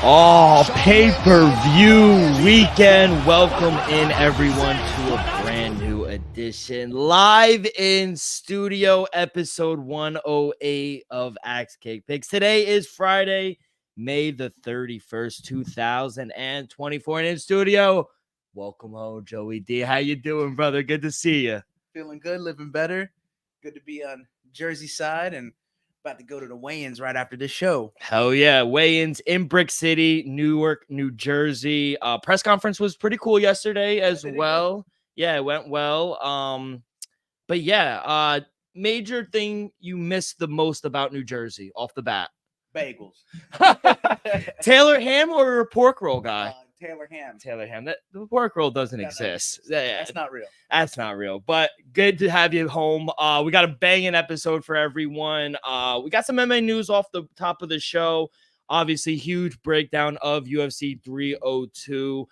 Oh, pay-per-view weekend. Welcome in everyone to a brand new edition. Live in studio, episode 108 of Axe Cake Picks. Today is Friday, May the 31st, 2024. And in studio, welcome home, Joey D. How you doing, brother? Good to see you. Feeling good, living better. Good to be on Jersey side and about to go to the weigh-ins right after this show. Hell yeah. Weigh-ins in Brick City, Newark, New Jersey. Press conference was pretty cool yesterday as well. Yeah, it went well. But yeah, major thing you missed the most about New Jersey off the bat. Bagels. Taylor ham or a pork roll guy? Taylor ham. Taylor ham. The pork roll doesn't exist. That's not real. That's not real, but good to have you home. We got a banging episode for everyone. We got some MMA news off the top of the show. Obviously, huge breakdown of UFC 302.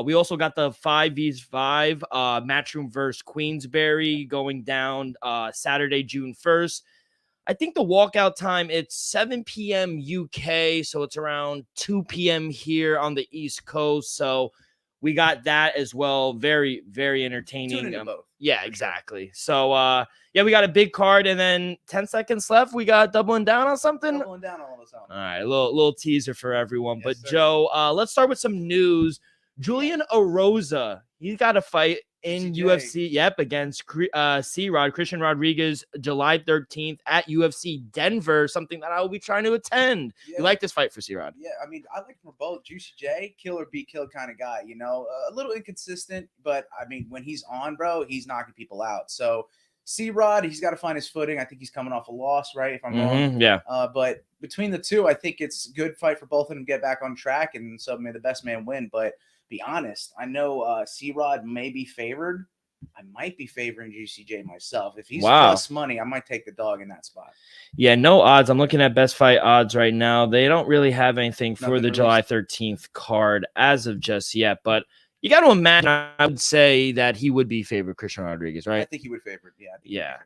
We also got the 5v5 Matchroom versus Queensberry going down Saturday, June 1st. I think the walkout time, it's 7 p.m. UK, so it's around 2 p.m. here on the East Coast. So we got that as well. Very, very entertaining. Tune into both. Yeah, exactly. So, yeah, we got a big card, and then 10 seconds left. We got doubling down on something. Doubling down on all this. All right, a little teaser for everyone. Yes, but, sir. Joe, let's start with some news. Julian Erosa, he's got a fight in CJ. UFC, against C-Rod, Christian Rodriguez, July 13th at UFC Denver, something that I will be trying to attend. Yeah. You like this fight for C-Rod? Yeah, I mean, I like them for both. Juicy J, kill or be killed kind of guy, you know, a little inconsistent, but I mean, when he's on, bro, he's knocking people out. So C-Rod, he's got to find his footing. I think he's coming off a loss, right? If I'm wrong. Yeah. But between the two, I think it's a good fight for both of them to get back on track, and so may the best man win. But be honest, I know C-Rod may be favored. I might be favoring GCJ myself. If he's plus money, I might take the dog in that spot. Yeah, no odds. I'm looking at best fight odds right now. They don't really have anything for Nothing the released. July 13th card as of just yet, but you got to imagine, I would say that he would be favored Christian Rodriguez, right? I think he would favor it. Yeah.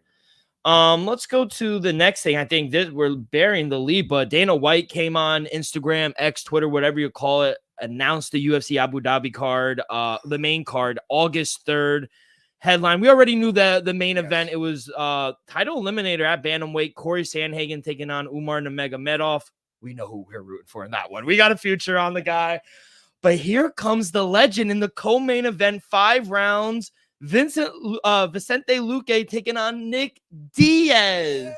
Yeah. Let's go to the next thing. I think we're burying the lead, but Dana White came on Instagram, X, Twitter, whatever you call it, announced the UFC Abu Dhabi card, the main card, August 3rd. Headline. We already knew that the main event. It was title eliminator at bantamweight, Corey Sandhagen taking on Umar Nurmagomedov. We know who we're rooting for in that one. We got a future on the guy. But here comes the legend in the co-main event, 5 rounds. Vicente Luque taking on Nick Diaz.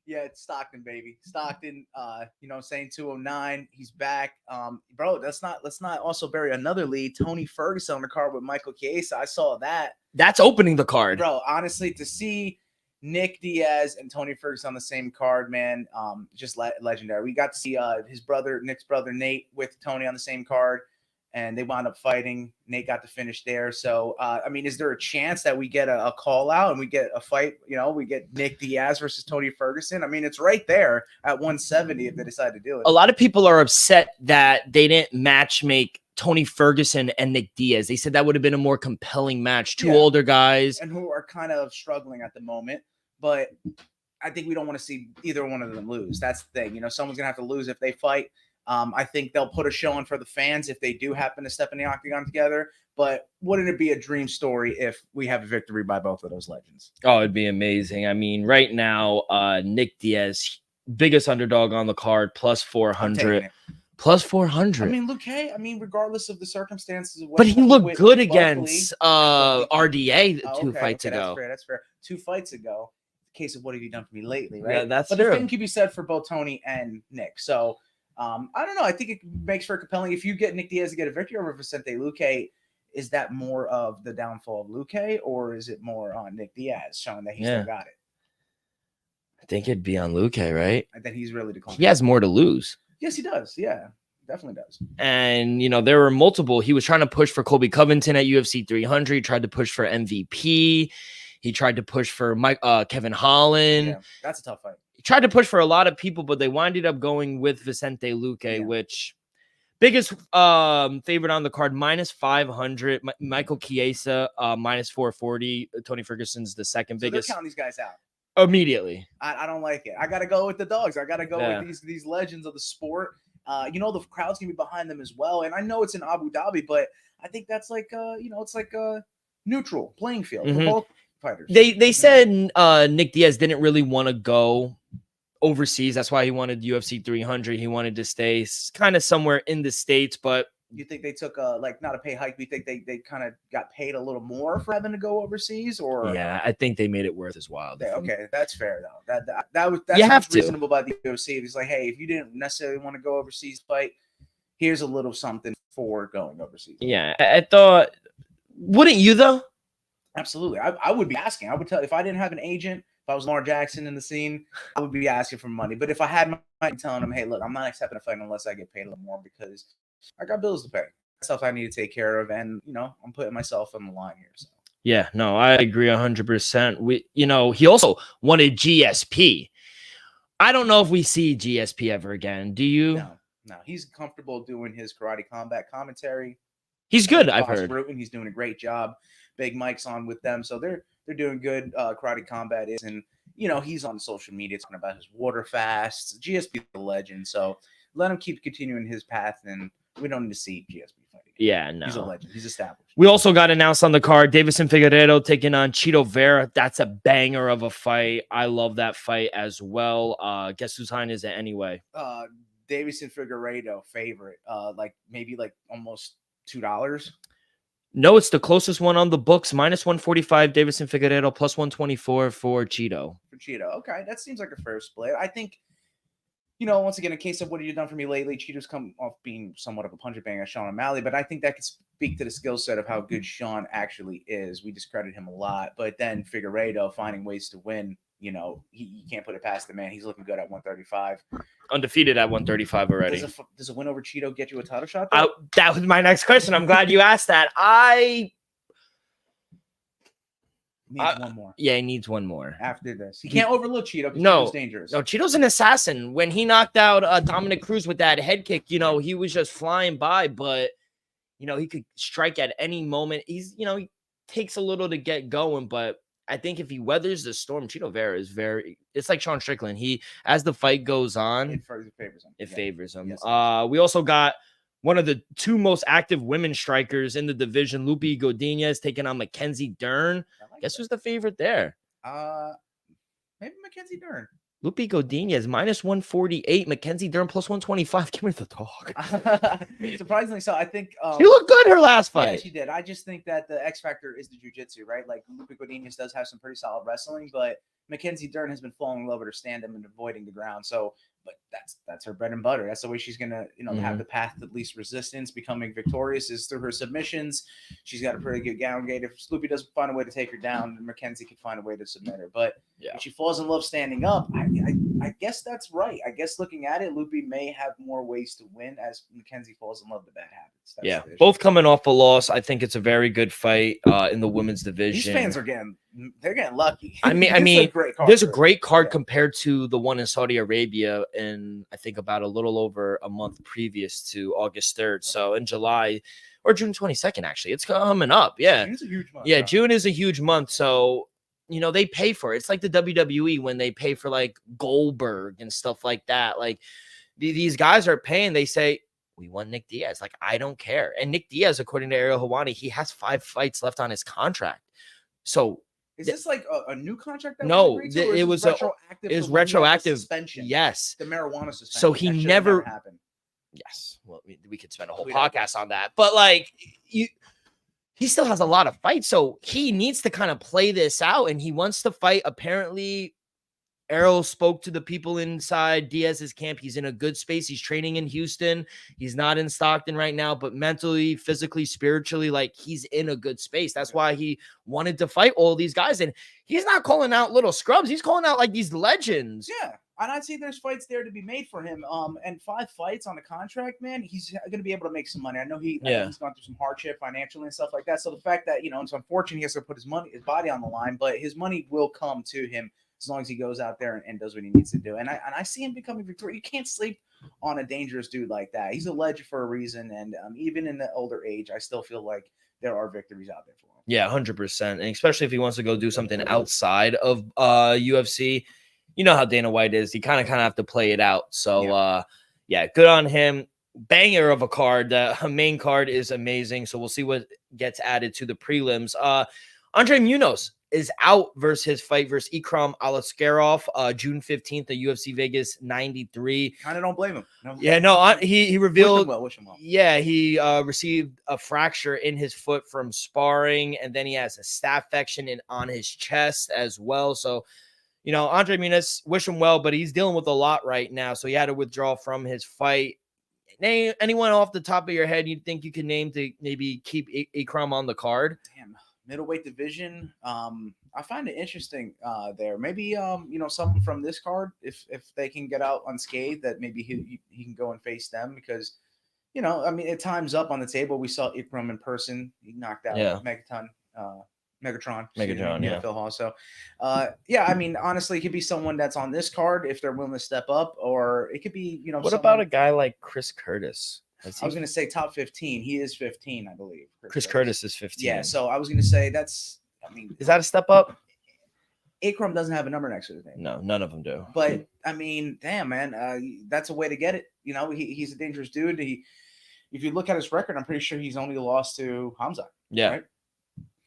Yeah, it's Stockton, baby. Stockton, saying 209. He's back. Bro, let's not also bury another lead. Tony Ferguson on the card with Michael Chiesa. I saw that. That's opening the card. Bro, honestly, to see Nick Diaz and Tony Ferguson on the same card, man, just legendary. We got to see Nick's brother Nate with Tony on the same card, and they wound up fighting. Nate got to finish there. So, I mean, is there a chance that we get a call out and we get a fight? You know, we get Nick Diaz versus Tony Ferguson. I mean, it's right there at 170 if they decide to do it. A lot of people are upset that they didn't match make Tony Ferguson and Nick Diaz. They said that would have been a more compelling match. Two older guys. And who are kind of struggling at the moment. But I think we don't want to see either one of them lose. That's the thing. You know, someone's going to have to lose if they fight. I think they'll put a show on for the fans if they do happen to step in the octagon together. But wouldn't it be a dream story if we have a victory by both of those legends? Oh, it'd be amazing. I mean, right now, Nick Diaz, biggest underdog on the card, plus 400. Plus 400. I mean, Luque, regardless of the circumstances of what but he looked good against RDA two fights ago. That's fair. 2 fights ago. Case of what have you done for me lately, right? Yeah, that's but true. the thing can be said for both Tony and Nick. So I don't know. I think it makes for compelling. If you get Nick Diaz to get a victory over Vicente Luque, is that more of the downfall of Luque, or is it more on Nick Diaz showing that he still got it? I think it'd be on Luque, right? And then he's really declining. He has more to lose. Yes, he does. Yeah, definitely does. And, you know, there were multiple. He was trying to push for Colby Covington at UFC 300. He tried to push for MVP. He tried to push for Kevin Holland. Yeah, that's a tough fight. He tried to push for a lot of people, but they winded up going with Vicente Luque, which biggest favorite on the card, minus 500. Michael Chiesa, minus 440. Tony Ferguson's the second biggest. They're counting these guys out. Immediately. I don't like it. I got to go with the dogs. I got to go with these legends of the sport. The crowd's gonna be behind them as well. And I know it's in Abu Dhabi, but I think that's like it's like a neutral playing field for both fighters. They said Nick Diaz didn't really want to go overseas. That's why he wanted UFC 300. He wanted to stay kind of somewhere in the States, but you think they took not a pay hike? You think they kind of got paid a little more for having to go overseas, or yeah, I think they made it worth his while. Okay, that's fair though. That's you have to. reasonable by the UFC. It's like, hey, if you didn't necessarily want to go overseas fight, here's a little something for going overseas. Yeah, I thought, wouldn't you though? Absolutely, I would be asking. I would tell if I didn't have an agent. If I was Lamar Jackson in the scene, I would be asking for money. But if I had money, telling them, hey, look, I'm not accepting a fight unless I get paid a little more because I got bills to pay. Stuff I need to take care of. And, I'm putting myself on the line here. So. Yeah, no, I agree 100%. He also wanted GSP. I don't know if we see GSP ever again. Do you? No. He's comfortable doing his Karate Combat commentary. He's good, I've heard. Bruton, he's doing a great job. Big Mike's on with them. So they're doing good. Karate Combat is, and he's on social media talking about his water fasts. GSP is a legend, so let him keep continuing his path, and we don't need to see GSP fighting. Yeah, no, he's a legend. He's established. We also got announced on the card: Davison Figueiredo taking on Chito Vera. That's a banger of a fight. I love that fight as well. Guess whose line is it anyway? Davison Figueiredo favorite. Maybe almost $2. No, it's the closest one on the books. -145, Davison Figueiredo, +124 for Chito. Okay, that seems like a fair split. I think, once again, a case of what have you done for me lately? Chito's come off being somewhat of a puncher bang at Sean O'Malley, but I think that could speak to the skill set of how good Sean actually is. We discredit him a lot, but then Figueiredo finding ways to win. He can't put it past the man. He's looking good at 135. Undefeated at 135 already. Does a win over Chito get you a title shot? That was my next question. I'm glad you asked that. Needs one more. Yeah, he needs one more. After this. He can't overlook Chito because Chito's dangerous. No, Chito's an assassin. When he knocked out Dominic Cruz with that head kick, he was just flying by, but, he could strike at any moment. He takes a little to get going, but I think if he weathers the storm, Chito Vera is it's like Sean Strickland. As the fight goes on, it favors him. Favors him. Yes. We also got one of the two most active women strikers in the division, Lupi Godinez, taking on Mackenzie Dern. Guess who's the favorite there? Maybe Mackenzie Dern. Lupi Godinez, -148. Mackenzie Dern, +125. Give me the dog. Surprisingly so. I think she looked good her last fight. Yeah, she did. I just think that the X factor is the jiu-jitsu, right? Like Lupi Godinez does have some pretty solid wrestling, but Mackenzie Dern has been falling in love with her stand-up and avoiding the ground. So, but that's her bread and butter. That's the way she's gonna, have the path to least resistance, becoming victorious is through her submissions. She's got a pretty good ground game. If Lupi doesn't find a way to take her down, then Mackenzie can find a way to submit her. But if she falls in love standing up, I guess that's right. I guess looking at it, Lupi may have more ways to win as Mackenzie falls in love with bad habits. That's both coming off a loss. I think it's a very good fight in the women's division. These fans are getting lucky. I mean, there's a great card compared to the one in Saudi Arabia, and I think about a little over a month previous to August 3rd. So in July or June 22nd, actually, it's coming up. Yeah, June's a huge month. Yeah, June is a huge month. So they pay for it. It's like the WWE when they pay for like Goldberg and stuff like that. Like these guys are paying. They say, we want Nick Diaz. Like, I don't care. And Nick Diaz, according to Ariel Helwani, he has 5 fights left on his contract. So is this like a new contract? No, it was retroactive suspension. Yes, the marijuana suspension. So he never happened. Yes, well, we could spend a whole podcast on that, but like he still has a lot of fights, so he needs to kind of play this out, and he wants to fight. Apparently, Errol spoke to the people inside Diaz's camp. He's in a good space. He's training in Houston. He's not in Stockton right now, but mentally, physically, spiritually, like he's in a good space. That's why he wanted to fight all these guys. And he's not calling out little scrubs. He's calling out like these legends. Yeah. And I'd say there's fights there to be made for him. And 5 fights on the contract, man, he's going to be able to make some money. I know he's gone through some hardship financially and stuff like that. So the fact that, it's unfortunate he has to put his body on the line, but his money will come to him as long as he goes out there and does what he needs to do. And I see him becoming victorious. You can't sleep on a dangerous dude like that. He's a legend for a reason. And even in the older age, I still feel like there are victories out there for him. Yeah, 100%. And especially if he wants to go do something outside of UFC. You know how Dana White is. You kind of have to play it out. So, yeah, good on him. Banger of a card. The main card is amazing. So we'll see what gets added to the prelims. Andre Munoz is out versus his fight versus Ikram Alaskarov, June 15th at UFC Vegas 93. Kind of don't blame him. No. Yeah, no, he revealed. Wish him well. Yeah, he received a fracture in his foot from sparring, and then he has a staph infection on his chest as well. So, Andre Munoz, wish him well, but he's dealing with a lot right now. So he had to withdraw from his fight. Name anyone off the top of your head you think you can name to maybe keep Ikram on the card? Damn, middleweight division. I find it interesting there. Maybe someone from this card, if they can get out unscathed, that maybe he can go and face them because it time's up on the table. We saw Ikram in person. He knocked out Megatron. Yeah. Phil Hall. So, honestly, it could be someone that's on this card if they're willing to step up, or it could be, What about a guy like Chris Curtis? I was going to say top 15. He is 15, I believe. Chris Curtis is 15. Yeah, so I was going to say is that a step up? Ikram doesn't have a number next to his name. No, none of them do. But, damn, man, that's a way to get it. He's a dangerous dude. If you look at his record, I'm pretty sure he's only lost to Hamza. Yeah. Right?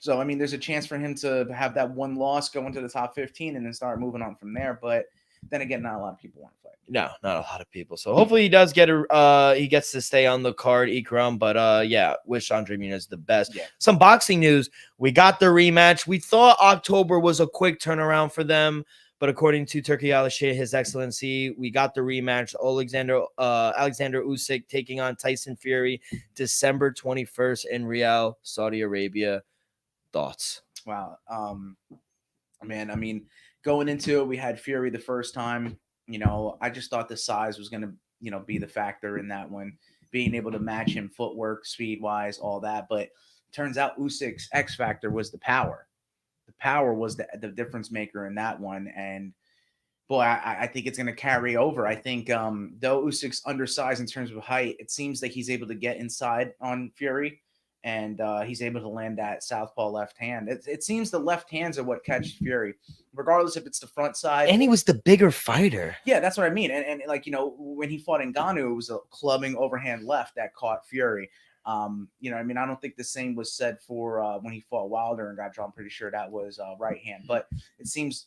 So, there's a chance for him to have that one loss, go into the top 15, and then start moving on from there. But then again, not a lot of people want to fight. No, not a lot of people. So hopefully he does he gets to stay on the card, Ikram. But wish Andre Munoz the best. Yeah. Some boxing news. We got the rematch. We thought October was a quick turnaround for them. But according to Turki Al-Sheh, His Excellency, we got the rematch. Alexander Usyk taking on Tyson Fury December 21st in Riyadh, Saudi Arabia. Thoughts? Wow. Going into it, we had Fury the first time. I just thought the size was going to, be the factor in that one, being able to match him footwork, speed-wise, all that. But turns out Usyk's X factor was the power. The power was the difference maker in that one. And, boy, I think it's going to carry over. I think though Usyk's undersized in terms of height, it seems like he's able to get inside on Fury. And he's able to land that southpaw left hand. It seems the left hands are what catch Fury, regardless if it's the front side. And he was the bigger fighter. Yeah, that's what I mean. And when he fought Ngannou, it was a clubbing overhand left that caught Fury. I don't think the same was said for when he fought Wilder and got drawn. I'm pretty sure that was right hand. But it seems,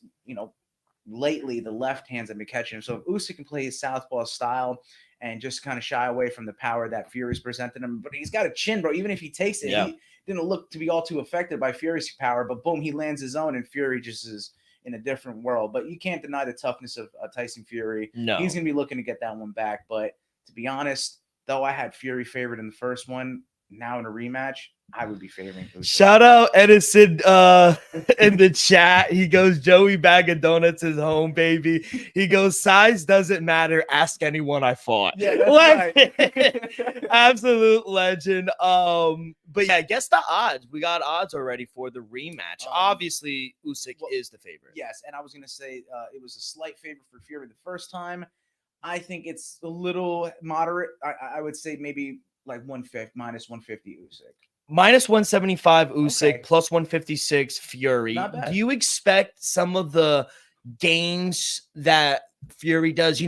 lately the left hands have been catching him. So if Usyk can play his southpaw style and just kind of shy away from the power that Fury's presented him. But he's got a chin, bro. Even if he takes it, he didn't look to be all too affected by Fury's power. But boom, he lands his own, and Fury just is in a different world. But you can't deny the toughness of Tyson Fury. No. He's going to be looking to get that one back. But to be honest, though I had Fury favored in the first one, now in a rematch, I would be favoring Usyk. Shout out Edison in the chat. He goes, Joey Bag of Donuts is home, baby. He goes, size doesn't matter. Ask anyone I fought. Yeah, that's right. Absolute legend. But yeah, guess the odds. We got odds already for the rematch. Obviously, Usyk is the favorite. Yes, and I was going to say it was a slight favorite for Fury the first time. I think it's a little moderate. I would say maybe like minus 150 Usyk. Minus 175 Usyk, Okay. plus 156 Fury. Not bad. Do you expect some of the gains that Fury does,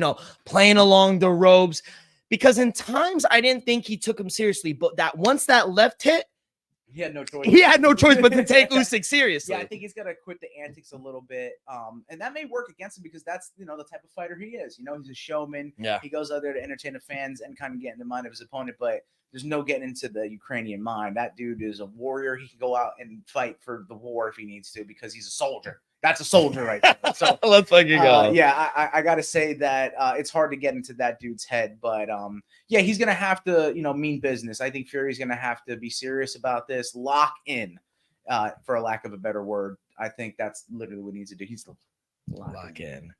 playing along the ropes? Because in times I didn't think he took him seriously, but that once that left hit, He had no choice. he had no choice but to take Usyk seriously. Yeah, I think he's got to quit the antics a little bit. And that may work against him because that's, the type of fighter he is. He's a showman. Yeah. He goes out there to entertain the fans and kind of get in the mind of his opponent, but there's no getting into the Ukrainian mind. That dude is a warrior. He can go out and fight for the war if he needs to because he's a soldier. That's a soldier right there. So let's fucking go. I got to say that it's hard to get into that dude's head, but he's going to have to, mean business. I think Fury's going to have to be serious about this, lock in, for a lack of a better word. I think that's literally what he needs to do. He's lock in.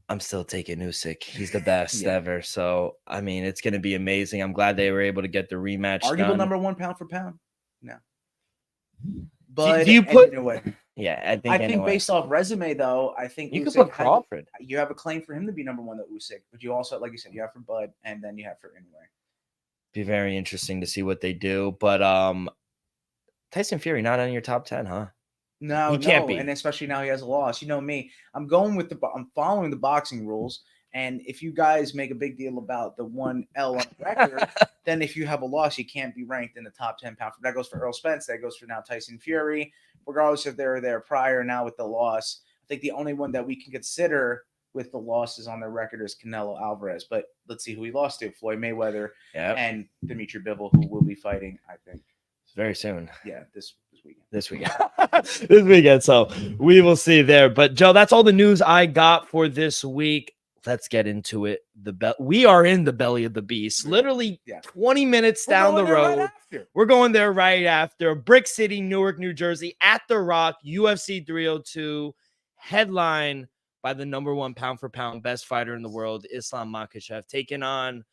I'm still taking Usyk. He's the best ever. So, it's going to be amazing. I'm glad they were able to get the rematch. Arguable number one pound for pound. No. But do you put? Anyway, Yeah, I think based off resume, though, I think you could Usyk put Crawford. You have a claim for him to be number one, the Usyk, but you also, like you said, you have for Bud, and then you have for anyway. Be very interesting to see what they do, but Tyson Fury not on your top 10, huh? No, he can't be, and especially now he has a loss. You know me, I'm following the boxing rules, And if you guys make a big deal about the 1 L on the record, then if you have a loss, you can't be ranked in the top 10 pound. That goes for Earl Spence. That goes for now Tyson Fury. Regardless if they were there prior, now with the loss, I think the only one that we can consider with the losses on their record is Canelo Alvarez. But let's see who he lost to: Floyd Mayweather and Dimitri Bivol, who will be fighting, I think, very soon. Yeah, this weekend. This weekend. So we will see there. But Joe, that's all the news I got for this week. Let's get into it. We are in the belly of the beast. Literally 20 minutes down the road. We're going there right after. Brick City, Newark, New Jersey, at The Rock, UFC 302, headline by the #1 pound for pound best fighter in the world, Islam Makhachev, taking on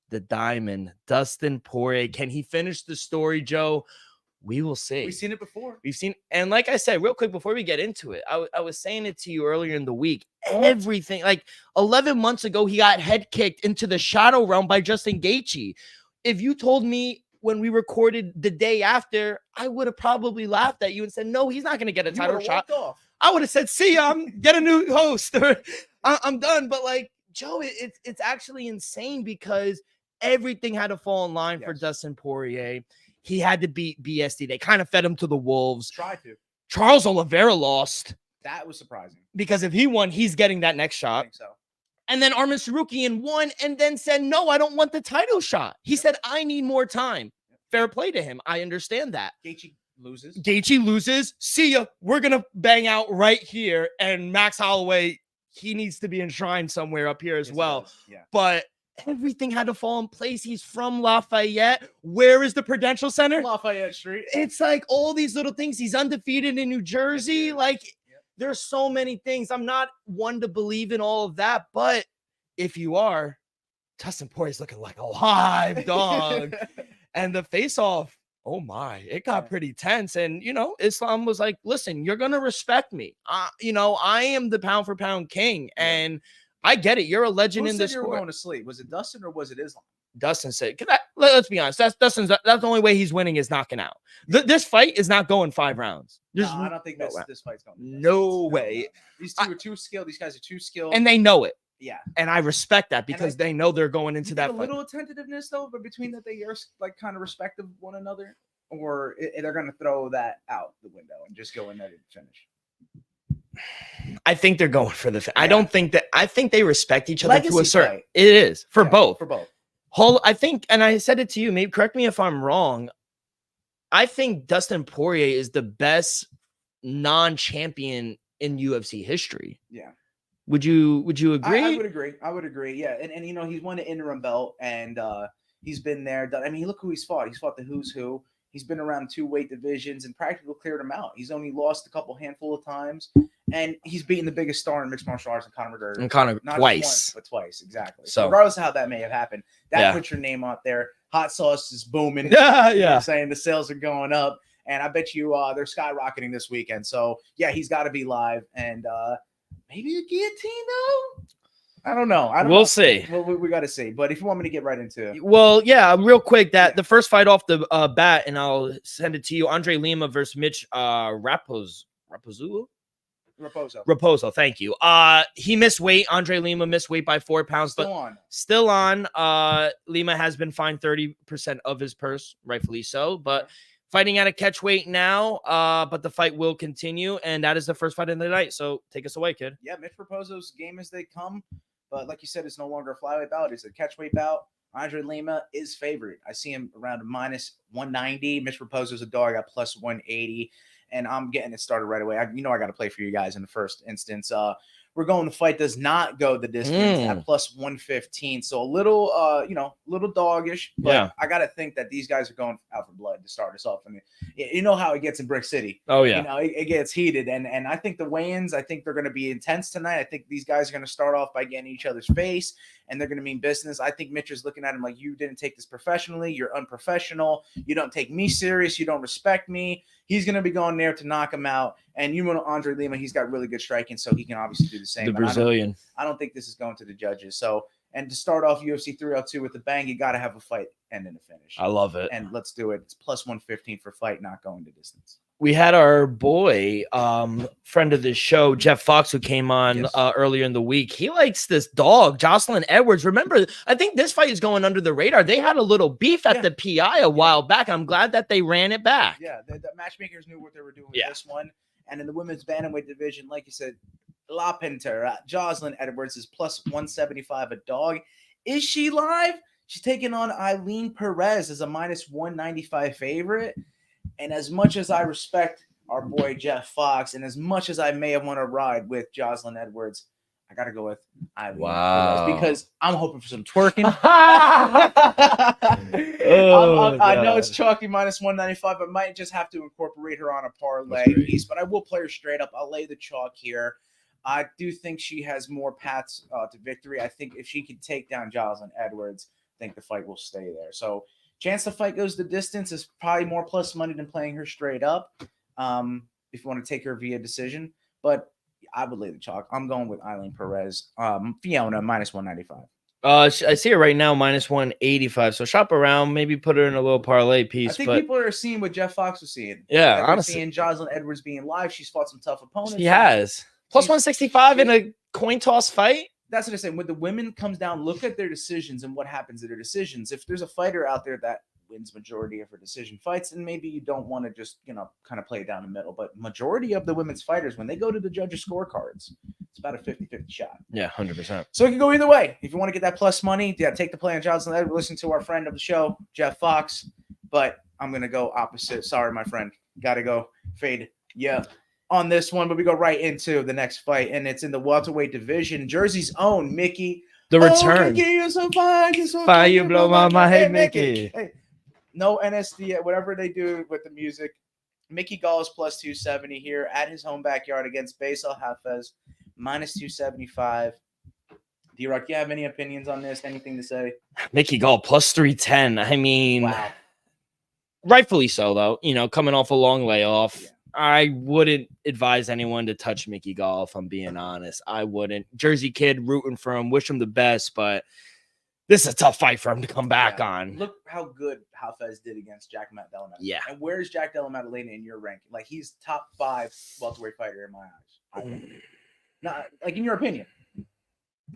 the Diamond, Dustin Poirier. Can he finish the story, Joe? We will see. We've seen it before. And like I said, real quick before we get into it, I was saying it to you earlier in the week. Everything, like 11 months ago, he got head kicked into the shadow realm by Justin Gaethje. If you told me when we recorded the day after, I would have probably laughed at you and said, no, he's not going to get a title shot. I would have said, see, get a new host. I'm done. But like, Joe, it's actually insane because everything had to fall in line for Dustin Poirier. He had to beat BSD. They kind of fed him to the wolves. Tried to. Charles Oliveira lost. That was surprising. Because if he won, he's getting that next shot. I think so. And then Arman Sarukian won and then said, no, I don't want the title shot. He said, I need more time. Fair play to him. I understand that. Gaethje loses. See ya. We're going to bang out right here. And Max Holloway, he needs to be enshrined somewhere up here as well. Yeah. But everything had to fall in place. He's from Lafayette. Where is the Prudential Center? Lafayette Street. It's like all these little things. He's undefeated in New Jersey. Like, there's so many things. I'm not one to believe in all of that. But if you are, Dustin Poirier's looking like a live dog. And the face-off, oh my, it got pretty tense. And, Islam was like, listen, you're going to respect me. I am the pound for pound king. And I get it. You're a legend in this sport. You were going to sleep. Was it Dustin or was it Islam? Dustin said, let's be honest. That's the only way he's winning is knocking out. This fight is not going 5 rounds. No, I don't think this fight's going. No way. These two are too skilled. These guys are too skilled. And they know it. Yeah. And I respect that because they know they're going into that fight. A little attentiveness though, but between that they are like kind of respect of one another, or they're going to throw that out the window and just go in there to finish. I think they're going for the. I think they respect each other to a certain. Fight. It is for both. For both. I think, and I said it to you. Maybe correct me if I'm wrong. I think Dustin Poirier is the best non-champion in UFC history. Yeah. Would you agree? I would agree. Yeah, and he's won an interim belt, and he's been there. I mean, look who he's fought. He's fought the who's who. He's been around 2 weight divisions and practically cleared them out. He's only lost a handful of times, and he's beaten the biggest star in mixed martial arts, Conor McGregor. And Conor not twice. Once, but twice, exactly. So regardless of how that may have happened, that puts your name out there. Hot sauce is booming. Yeah. You know what I'm saying the sales are going up, and I bet you they're skyrocketing this weekend. So yeah, he's got to be live, and maybe a guillotine though. I don't know. We'll see. Well, we got to see. But if you want me to get right into it. Well, yeah, real quick, the first fight off the bat, and I'll send it to you. Andre Lima versus Mitch Raposo. Thank you. He missed weight. Andre Lima missed weight by 4 pounds, still on. Lima has been fined 30% of his purse, rightfully so, but fighting at a catch weight now. But the fight will continue, and that is the first fight of the night. So take us away, kid. Yeah, Mitch Raposo's game as they come. But like you said, it's no longer a flyweight bout. It's a catchweight bout. Andre Lima is favored. I see him around -190. Mitch Raposo's a dog at +180. And I'm getting it started right away. I got to play for you guys in the first instance. We're going, the fight does not go the distance at +115. So a little, little doggish. But I got to think that these guys are going out for blood to start us off. I mean, you know how it gets in Brick City. Oh, yeah. It gets heated. And I think the weigh-ins, I think they're going to be intense tonight. I think these guys are going to start off by getting each other's face, and they're going to mean business. I think Mitch is looking at him like, you didn't take this professionally. You're unprofessional. You don't take me serious. You don't respect me. He's going to be going there to knock him out. And Andre Lima, he's got really good striking, so he can obviously do the same. The Brazilian. I don't think this is going to the judges. So, And to start off UFC 302 with the bang, you got to have a fight end in a finish. I love it. And let's do it. It's plus 115 for fight, not going to distance. We had our boy, friend of the show, Jeff Fox, who came on Yes. earlier in the week. He likes this dog, Jocelyn Edwards. Remember, I think this fight is going under the radar. They had a little beef at the PI a while back. I'm glad that they ran it back. Yeah, the matchmakers knew what they were doing with this one. And in the women's bantamweight division, like you said, La Pinter, Jocelyn Edwards is plus 175 a dog. Is she live? She's taking on Eileen Perez as a minus 195 favorite. And as much as I respect our boy Jeff Fox, and as much as I may have want to ride with Jocelyn Edwards, I got to go with Eileen Perez because I'm hoping for some twerking. I know it's chalky minus 195, but might just have to incorporate her on a parlay piece. But I will play her straight up. I'll lay the chalk here. I do think she has more paths to victory. I think if she can take down Jocelyn Edwards, I think the fight will stay there. So chance the fight goes the distance is probably more plus money than playing her straight up if you want to take her via decision. But I would lay the chalk. I'm going with Eileen Perez. Fiona, minus 195. I see it right now, minus 185. So shop around, maybe put her in a little parlay piece. I think people are seeing what Jeff Fox was seeing. Yeah, honestly. Seeing Jocelyn Edwards being live. She's fought some tough opponents. She has. Plus 165 in a coin toss fight? That's what I'm saying. When the women comes down, look at their decisions and what happens to their decisions. If there's a fighter out there that wins majority of her decision fights, and maybe you don't want to just, kind of play it down the middle. But majority of the women's fighters, when they go to the judges' scorecards, it's about a 50-50 shot. Yeah, 100%. So it can go either way. If you want to get that plus money, take the play on Jocelyn Edwards. Listen to our friend of the show, Jeff Fox. But I'm going to go opposite. Sorry, my friend. Got to go fade. Yeah. On this one, but we go right into the next fight, and it's in the welterweight division. Jersey's own Mickey. The return. Mickey, you're so fine. You're so fine. You blow my mind. Hey, Mickey. Hey. No NSD, whatever they do with the music. Mickey Gall is plus 270 here at his home backyard against Basil Hafez, minus 275. D-Rock, do you have any opinions on this? Anything to say? Mickey Gall plus 310. I mean, wow. Rightfully so, though. Coming off a long layoff. Yeah. I wouldn't advise anyone to touch Mickey Gall, if I'm being honest. I wouldn't. Jersey kid, rooting for him, wish him the best, but this is a tough fight for him to come back on. Look how good Hafez did against Jack Della Maddalena. Yeah. And where's Jack Della Maddalena in your ranking? Like, he's top 5 welterweight fighter in my eyes. Not like in your opinion.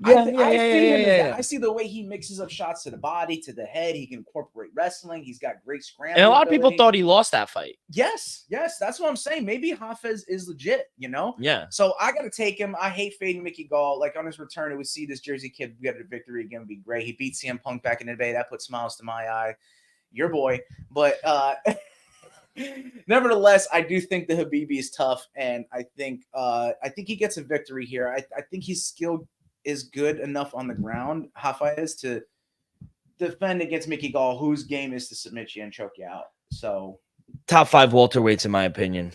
I see the way he mixes up shots to the body, to the head. He can incorporate wrestling. He's got great scrambling. And a lot of people thought he lost that fight. Yes. That's what I'm saying. Maybe Hafez is legit, Yeah. So I got to take him. I hate fading Mickey Gall. Like, on his return, it would see this Jersey kid get a victory again would be great. He beat CM Punk back in the day. That put smiles to my eye. Your boy. But nevertheless, I do think the Habibi is tough, and I think he gets a victory here. I think his skill is good enough on the ground, Hafez, to defend against Mickey Gall, whose game is to submit you and choke you out. So, top 5 welterweights in my opinion: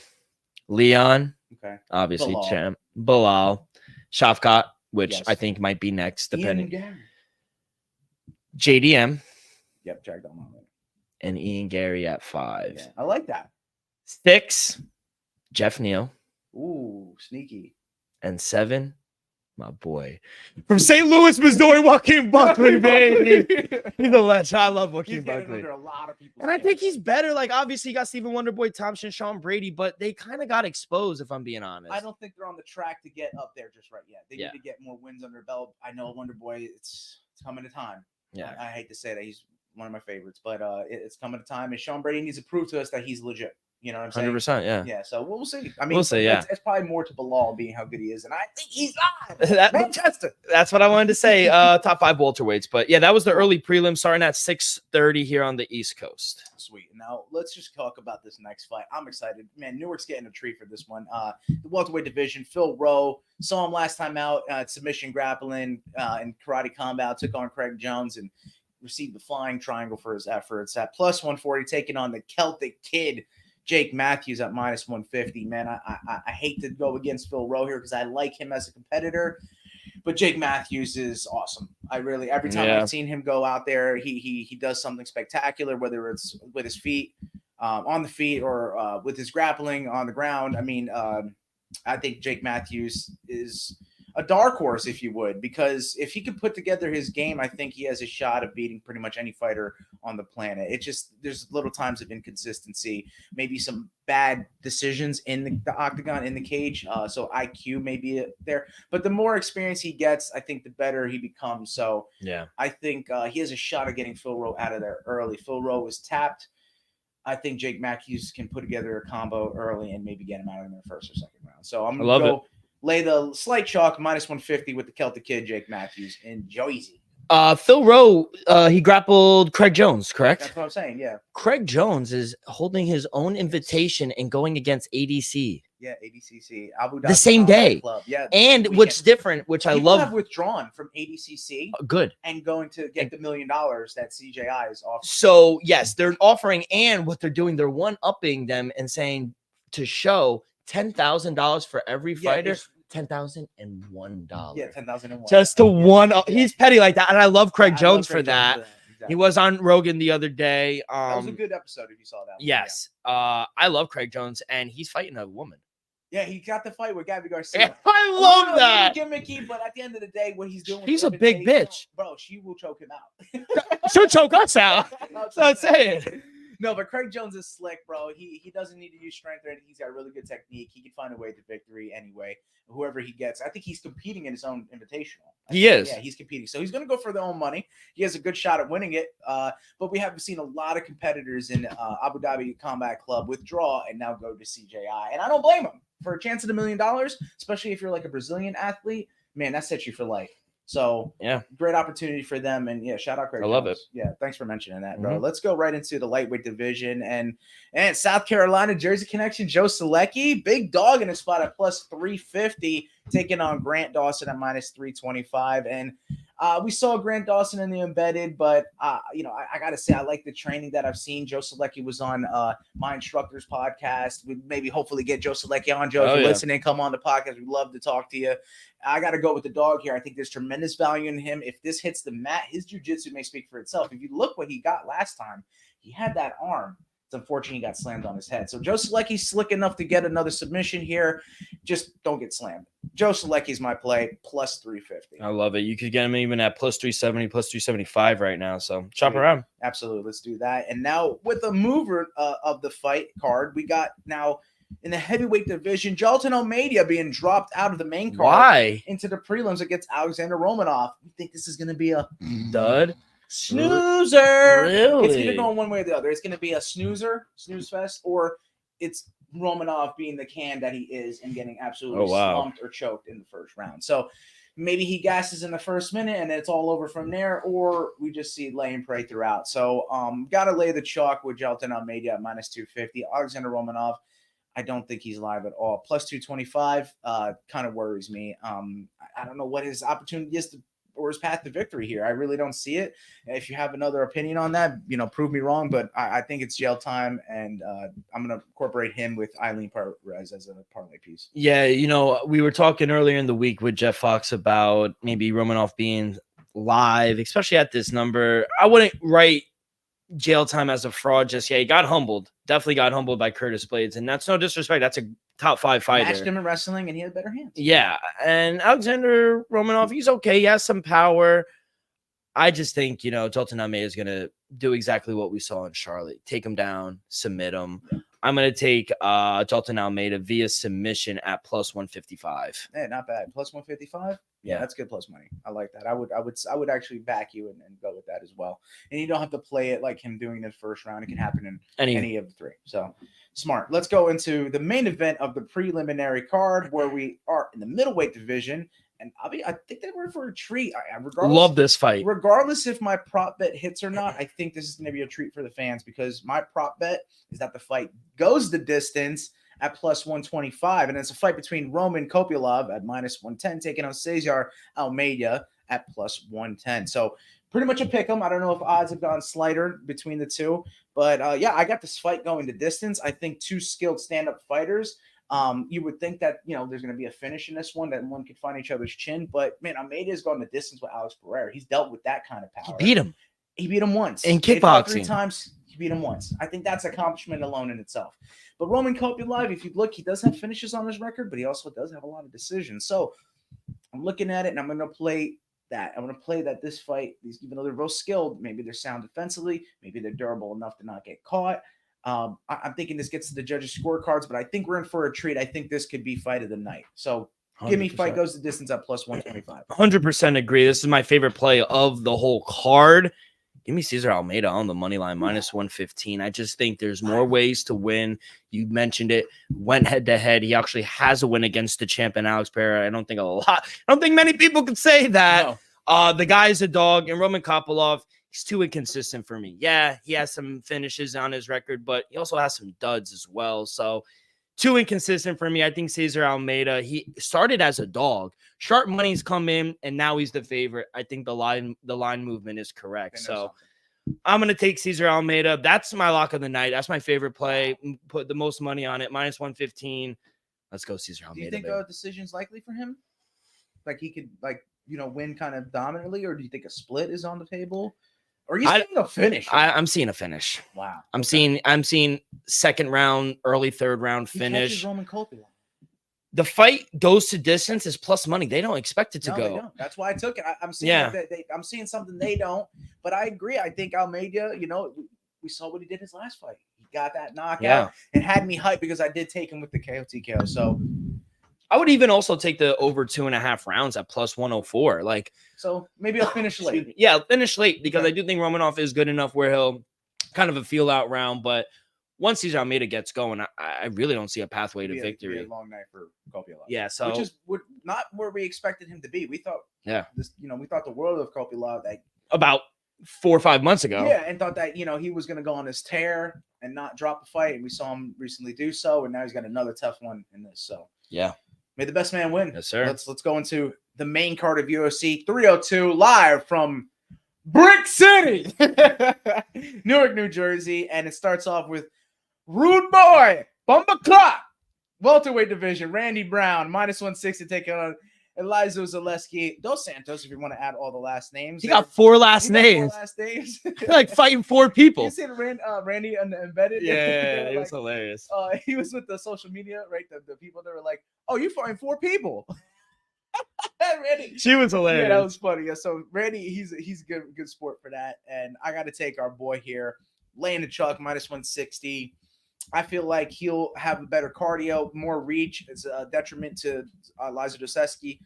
Leon, okay, obviously champ; Bilal, Shavkat, which I think might be next, depending. JDM, yep, Jack Della Maddalena, and Ian Gary at 5. Yeah, I like that. 6, Jeff Neal. Ooh, sneaky. And 7, my boy from St. Louis, Missouri, Joaquin Buckley, baby. He's a legend. I love Joaquin Buckley. A lot of people, and I think he's better. Like, obviously, you got Stephen Wonderboy Thompson, Sean Brady, but they kind of got exposed, if I'm being honest. I don't think they're on the track to get up there just right yet. They need to get more wins under their belt. I know Wonderboy, it's coming to time. Yeah, I hate to say that he's one of my favorites, but it's coming to time, and Sean Brady needs to prove to us that he's legit. You know what I'm saying? 100%, yeah. Yeah, so we'll see. I mean, we'll see, yeah. It's probably more to Bilal being how good he is, and I think he's not. Manchester. That's what I wanted to say. Top 5 welterweights. But, yeah, that was the early prelim starting at 6:30 here on the East Coast. Sweet. Now, let's just talk about this next fight. I'm excited. Man, Newark's getting a treat for this one. The welterweight division, Phil Rowe. Saw him last time out at submission grappling and karate combat. Took on Craig Jones and received the flying triangle for his efforts. At plus 140, taking on the Celtic Kid, Jake Matthews, at minus 150. Man, I hate to go against Phil Rowe here because I like him as a competitor, but Jake Matthews is awesome. Every time I've seen him go out there, he does something spectacular, whether it's with his feet, on the feet, or with his grappling on the ground. I mean, I think Jake Matthews is a dark horse, if you would, because if he could put together his game, I think he has a shot of beating pretty much any fighter on the planet. It just, there's little times of inconsistency, maybe some bad decisions in the octagon, in the cage. So IQ may be there, but the more experience he gets, I think the better he becomes. So Yeah. I think he has a shot of getting Phil Rowe out of there early. Phil Rowe was tapped. I think Jake Matthews can put together a combo early and maybe get him out in the first or second round. So I'm going to go lay the slight chalk minus 150 with the Celtic Kid, Jake Matthews, in Jersey. Phil Rowe, he grappled Craig Jones, correct? That's what I'm saying, yeah. Craig Jones is holding his own invitation and going against ADC. Yeah, ADCC, Abu Dhabi the same day. Club. Yeah, and what's different, which I love, have withdrawn from ADCC. Good. And going to get the $1 million that CJI is offering. So yes, they're offering, and what they're doing, they're one-upping them and saying to show $10,000 for every fighter. $10,001. Yeah, $10,001. Just to one up. He's petty like that, and I love Craig Jones for that. Exactly. He was on Rogan the other day. That was a good episode if you saw that one. Yes. Yeah. I love Craig Jones, and he's fighting a woman. Yeah, he got the fight with Gabby Garcia. I love that. Gimmicky, but at the end of the day, what he's doing, he's a big bitch, bro. She will choke him out. She'll choke us out. That's what I'm saying. No, but Craig Jones is slick, bro. He doesn't need to use strength or anything. He's got really good technique. He can find a way to victory anyway. Whoever he gets, I think he's competing in his own invitational. He is. Yeah, he's competing. So he's going to go for their own money. He has a good shot at winning it. But we have seen a lot of competitors in Abu Dhabi Combat Club withdraw and now go to CJI. And I don't blame them. For a chance at $1 million, especially if you're like a Brazilian athlete, man, that sets you for life. So yeah, great opportunity for them. And yeah, shout out Craig. I love it. Yeah, thanks for mentioning that, bro. Let's go right into the lightweight division and South Carolina Jersey connection. Joe Selecki, big dog in a spot at plus 350, taking on Grant Dawson at minus 325. And we saw Grant Dawson in the embedded, but I gotta say I like the training that I've seen. Joe Selecki was on my instructor's podcast. We maybe hopefully get Joe Selecki on. Joe, if you're listening, come on the podcast. We'd love to talk to you. I got to go with the dog here. I think there's tremendous value in him. If this hits the mat, his jiu-jitsu may speak for itself. If you look what he got last time, he had that arm. It's unfortunate he got slammed on his head. So Joe Selecki's slick enough to get another submission here. Just don't get slammed. Joe Selecki's my play, plus 350. I love it. You could get him even at plus 370, plus 375 right now. So shop around. Absolutely. Let's do that. And now with the mover of the fight card, we got now – in the heavyweight division, Jailton Almeida being dropped out of the main card into the prelims against Alexander Romanov. You think this is going to be a dud? Snoozer. Really? It's either going one way or the other. It's going to be a snooze fest, or it's Romanov being the can that he is and getting absolutely slumped or choked in the first round. So maybe he gasses in the first minute and it's all over from there, or we just see lay and pray throughout. So got to lay the chalk with Jailton Almeida at minus 250. Alexander Romanov, I don't think he's live at all. Plus 225 kind of worries me. I don't know what his opportunity is or his path to victory here. I really don't see it. If you have another opinion on that, prove me wrong. But I think it's jail time, and I'm going to incorporate him with Eileen Perez as a parlay piece. Yeah, we were talking earlier in the week with Jeff Fox about maybe Romanov being live, especially at this number. I wouldn't write jail time as a fraud just yet. He got humbled. Definitely got humbled by Curtis Blades, and that's no disrespect. That's a top 5 fighter. Matched him in wrestling, and he had better hands. Yeah, and Alexander Romanov, he's okay. He has some power. I just think, Jailton Almeida is going to do exactly what we saw in Charlotte. Take him down, submit him. Yeah. I'm going to take Jailton Almeida via submission at plus 155. Hey, not bad. Plus 155? Yeah, that's good plus money. I like that. I would actually back you and go with that as well. And you don't have to play it like him doing the first round. It can happen in any of the 3. So smart. Let's go into the main event of the preliminary card, where we are in the middleweight division. And I think they were for a treat. Love this fight. Regardless if my prop bet hits or not, I think this is going to be a treat for the fans, because my prop bet is that the fight goes the distance at plus 125. And it's a fight between Roman Kopylov at minus 110, taking on Cesar Almeida at plus 110. So pretty much a pick 'em. I don't know if odds have gone slighter between the two, but I got this fight going the distance. I think 2 skilled stand-up fighters. You would think that, there's going to be a finish in this one, that one could find each other's chin. But, man, Almeida has gone the distance with Alex Pereira. He's dealt with that kind of power. He beat him. He beat him once. In kickboxing. 3 times, he beat him once. I think that's an accomplishment alone in itself. But Roman Kopylov, if you look, he does have finishes on his record, but he also does have a lot of decisions. So I'm looking at it and I'm going to play that. I'm going to play that this fight, even though they're both skilled, maybe they're sound defensively, maybe they're durable enough to not get caught. I'm thinking this gets to the judges' scorecards, but I think we're in for a treat. I think this could be fight of the night. So give me 100%. fight goes the distance at plus 125. 100% agree. This is my favorite play of the whole card. Give me Cesar Almeida on the money line, minus 115. I just think there's more ways to win. You mentioned it. Went head to head. He actually has a win against the champion Alex Pereira. I don't think many people could say that. No. The guy's a dog, and Roman Kopylov, he's too inconsistent for me. Yeah, he has some finishes on his record, but he also has some duds as well. So too inconsistent for me. I think Cesar Almeida, he started as a dog. Sharp money's come in, and now he's the favorite. I think the line movement is correct. So I'm going to take Cesar Almeida. That's my lock of the night. That's my favorite play. Put the most money on it, minus 115. Let's go Cesar Almeida. Do you think a decision's likely for him? Like he could, win kind of dominantly, or do you think a split is on the table? Or are you seeing a finish? I'm seeing a finish. Wow. I'm seeing second round, early third round finish. Roman Kopylov. The fight goes to distance is plus money. They don't expect it to go. They don't. That's why I took it. I'm seeing I'm seeing something they don't. But I agree. I think Almeida, we saw what he did his last fight. He got that knockout and had me hyped because I did take him with the KO TKO. So I would even also take the over 2.5 rounds at plus 104. So maybe I'll finish late. Yeah, finish late because I do think Romanov is good enough where he'll kind of a feel out round. But once Cesar Almeida gets going, I really don't see a pathway to victory. It'd be a long night for Kopylov. Yeah, so which is not where we expected him to be. We thought, we thought the world of Kopylov about 4 or 5 months ago. Yeah, and thought that he was going to go on this tear and not drop a fight, and we saw him recently do so, and now he's got another tough one in this. So yeah, may the best man win. Yes, sir. Let's go into the main card of UFC 302 live from Brick City, Newark, New Jersey, and it starts off with Rude Boy, Bumba Clock, welterweight division, Randy Brown, minus 160 taking on Elizeu Zaleski dos Santos, if you want to add all the last names. He got 4 last names. Like fighting 4 people. You see Randy embedded? Yeah, it was hilarious. He was with the social media, right? The people that were like, oh, you're fighting 4 people. Randy. She was hilarious. Yeah, that was funny. Yeah, so Randy, he's good sport for that. And I got to take our boy here, laying the chalk, minus 160. I feel like he'll have a better cardio, more reach. It's a detriment to Elizeu Zaleski.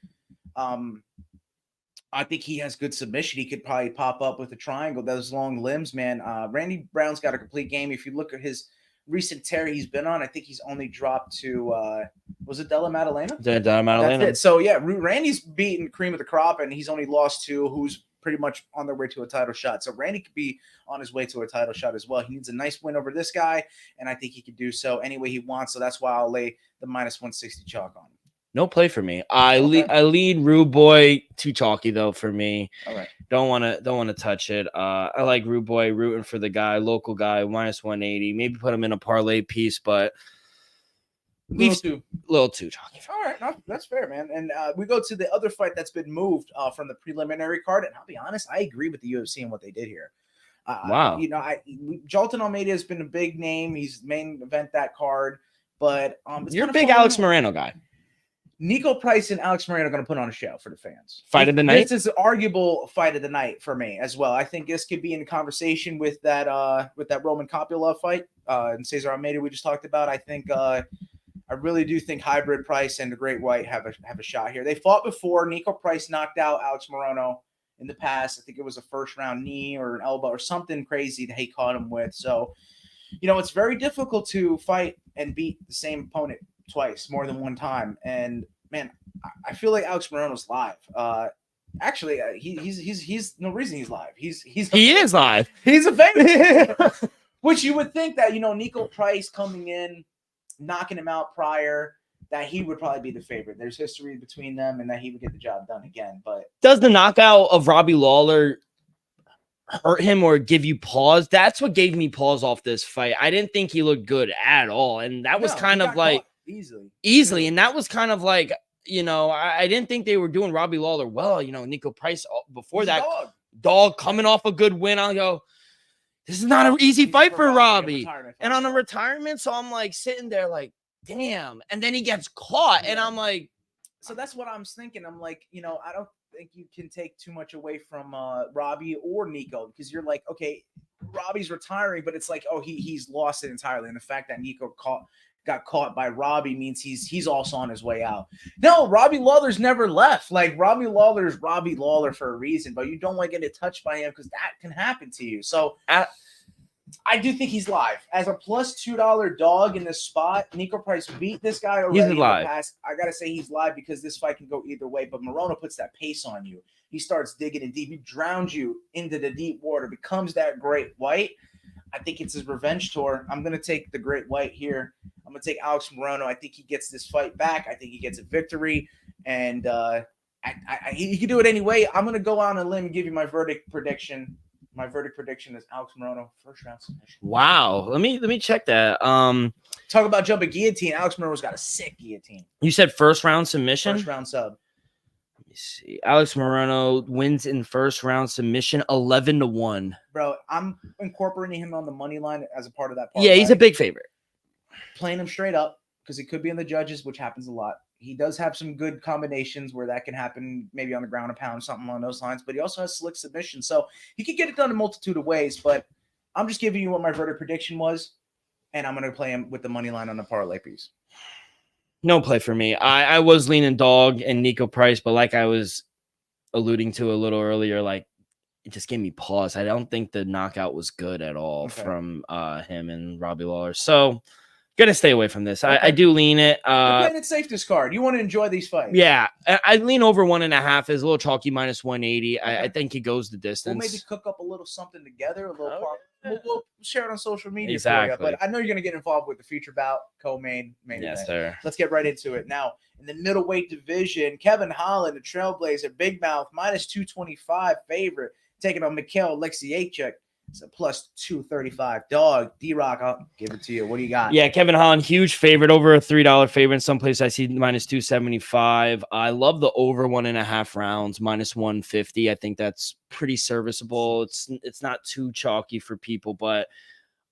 I think he has good submission. He could probably pop up with a triangle. Those long limbs, man. Randy Brown's got a complete game. If you look at his recent tear he's been on, I think he's only dropped to was it Della Maddalena? Della Maddalena. That's it. So yeah, Randy's beaten cream of the crop, and he's only lost to who's pretty much on their way to a title shot. So Randy could be on his way to a title shot as well. He needs a nice win over this guy, and I think he could do so any way he wants. So that's why I'll lay the minus 160 chalk on him. No play for me. I lead Rude Boy. Too chalky though for me. All right. Don't want to touch it. I like Rude Boy, rooting for the guy, local guy, minus 180. Maybe put him in a parlay piece, but little too chalky. All right, no, that's fair, man. And we go to the other fight that's been moved from the preliminary card. And I'll be honest, I agree with the UFC and what they did here. Wow. Jolton Almeida has been a big name. He's main event that card, but you're a big Alex Moreno guy. Nico Price and Alex Moreno are going to put on a show for the fans. Fight of the night? This is an arguable fight of the night for me as well. I think this could be in conversation with that Roman Kopylov fight and Cesar Almeida we just talked about. I think I really do think Hybrid Price and the Great White have a shot here. They fought before. Nico Price knocked out Alex Moreno in the past. I think it was a first-round knee or an elbow or something crazy that he caught him with. So, it's very difficult to fight and beat the same opponent twice, more than one time. And man, I feel like Alex Moreno's live. Actually, he's no reason he's live. He is live. He's a favorite. Which you would think that Nico Price coming in, knocking him out prior, that he would probably be the favorite. There's history between them, and that he would get the job done again. But does the knockout of Robbie Lawler hurt him or give you pause? That's what gave me pause off this fight. I didn't think he looked good at all, and that was kind of like easily, and that was kind of like I didn't think they were doing Robbie Lawler well. Nico Price before that dog coming off a good win. I'll go, this is not an easy fight for Robbie. And on a retirement, so I'm like sitting there like, damn. And then he gets caught, and I'm like, So that's what I'm thinking. I'm like, I don't think you can take too much away from Robbie or Nico, because you're like, okay, Robbie's retiring, but it's like, oh, he's lost it entirely. And the fact that Nico got caught by Robbie means he's also on his way out. No, Robbie Lawler's never left. Like, Robbie Lawler is Robbie Lawler for a reason, but you don't want to get touched by him because that can happen to you. So I do think he's live. As a plus $2 dog in this spot, Nico Price beat this guy already in the past. I got to say he's live because this fight can go either way, but Morono puts that pace on you. He starts digging in deep. He drowns you into the deep water, becomes that great white. I think it's his revenge tour. I'm going to take the great white here. I'm going to take Alex Morono. I think he gets this fight back. I think he gets a victory, and he can do it anyway. I'm going to go on a limb and give you my verdict prediction. My verdict prediction is Alex Morono, first round submission. Wow. Let me check that. Talk about jumping guillotine. Alex Morono's got a sick guillotine. You said first round submission? First round sub. Let me see. Alex Morono wins in first round submission 11-1. Bro, I'm incorporating him on the money line as a part of that. Yeah, he's a big favorite. Playing him straight up because he could be in the judges, which happens a lot. He does have some good combinations where that can happen, maybe on the ground and pound, something along those lines. But he also has slick submission. So he could get it done in a multitude of ways. But I'm just giving you what my verdict prediction was. And I'm going to play him with the money line on the parlay piece. No play for me. I was leaning dog and Nico Price, but like I was alluding to a little earlier, like it just gave me pause. I don't think the knockout was good at all from him and Robbie Lawler. So gonna stay away from this. Okay. I do lean it. You're playing it safe this card. You want to enjoy these fights. Yeah, I lean over 1.5. Is a little chalky minus 180. Okay. I think he goes the distance. We'll maybe cook up a little something together. A little. We'll share it on social media. Exactly. For you, but I know you're gonna get involved with the future bout co-main main yes, event. Sir. Let's get right into it now. In the middleweight division, Kevin Holland, the Trailblazer, Big Mouth, minus 225 favorite, taking on Mikhail Alexiejczuk. It's a plus 235 dog. D-Rock, I'll give it to you. What do you got? Yeah, Kevin Holland, huge favorite, over a $3 favorite. In some place I see minus 275. I love the over 1.5 rounds, minus 150. I think that's pretty serviceable. It's not too chalky for people, but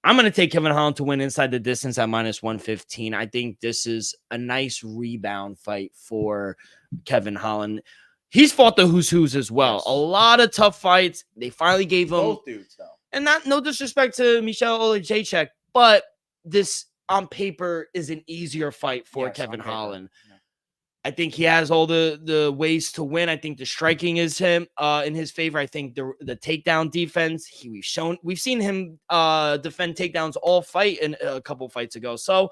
I'm going to take Kevin Holland to win inside the distance at minus 115. I think this is a nice rebound fight for Kevin Holland. He's fought the who's as well. Yes. A lot of tough fights. They finally gave him both dudes, though. And no disrespect to Michelle Alexiejczuk, but this on paper is an easier fight for Kevin Holland. Yeah. I think he has all the ways to win. I think the striking is him in his favor. I think the takedown defense, we've seen him defend takedowns all fight in a couple fights ago. So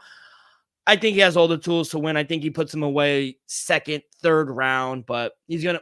I think he has all the tools to win. I think he puts him away second, third round, but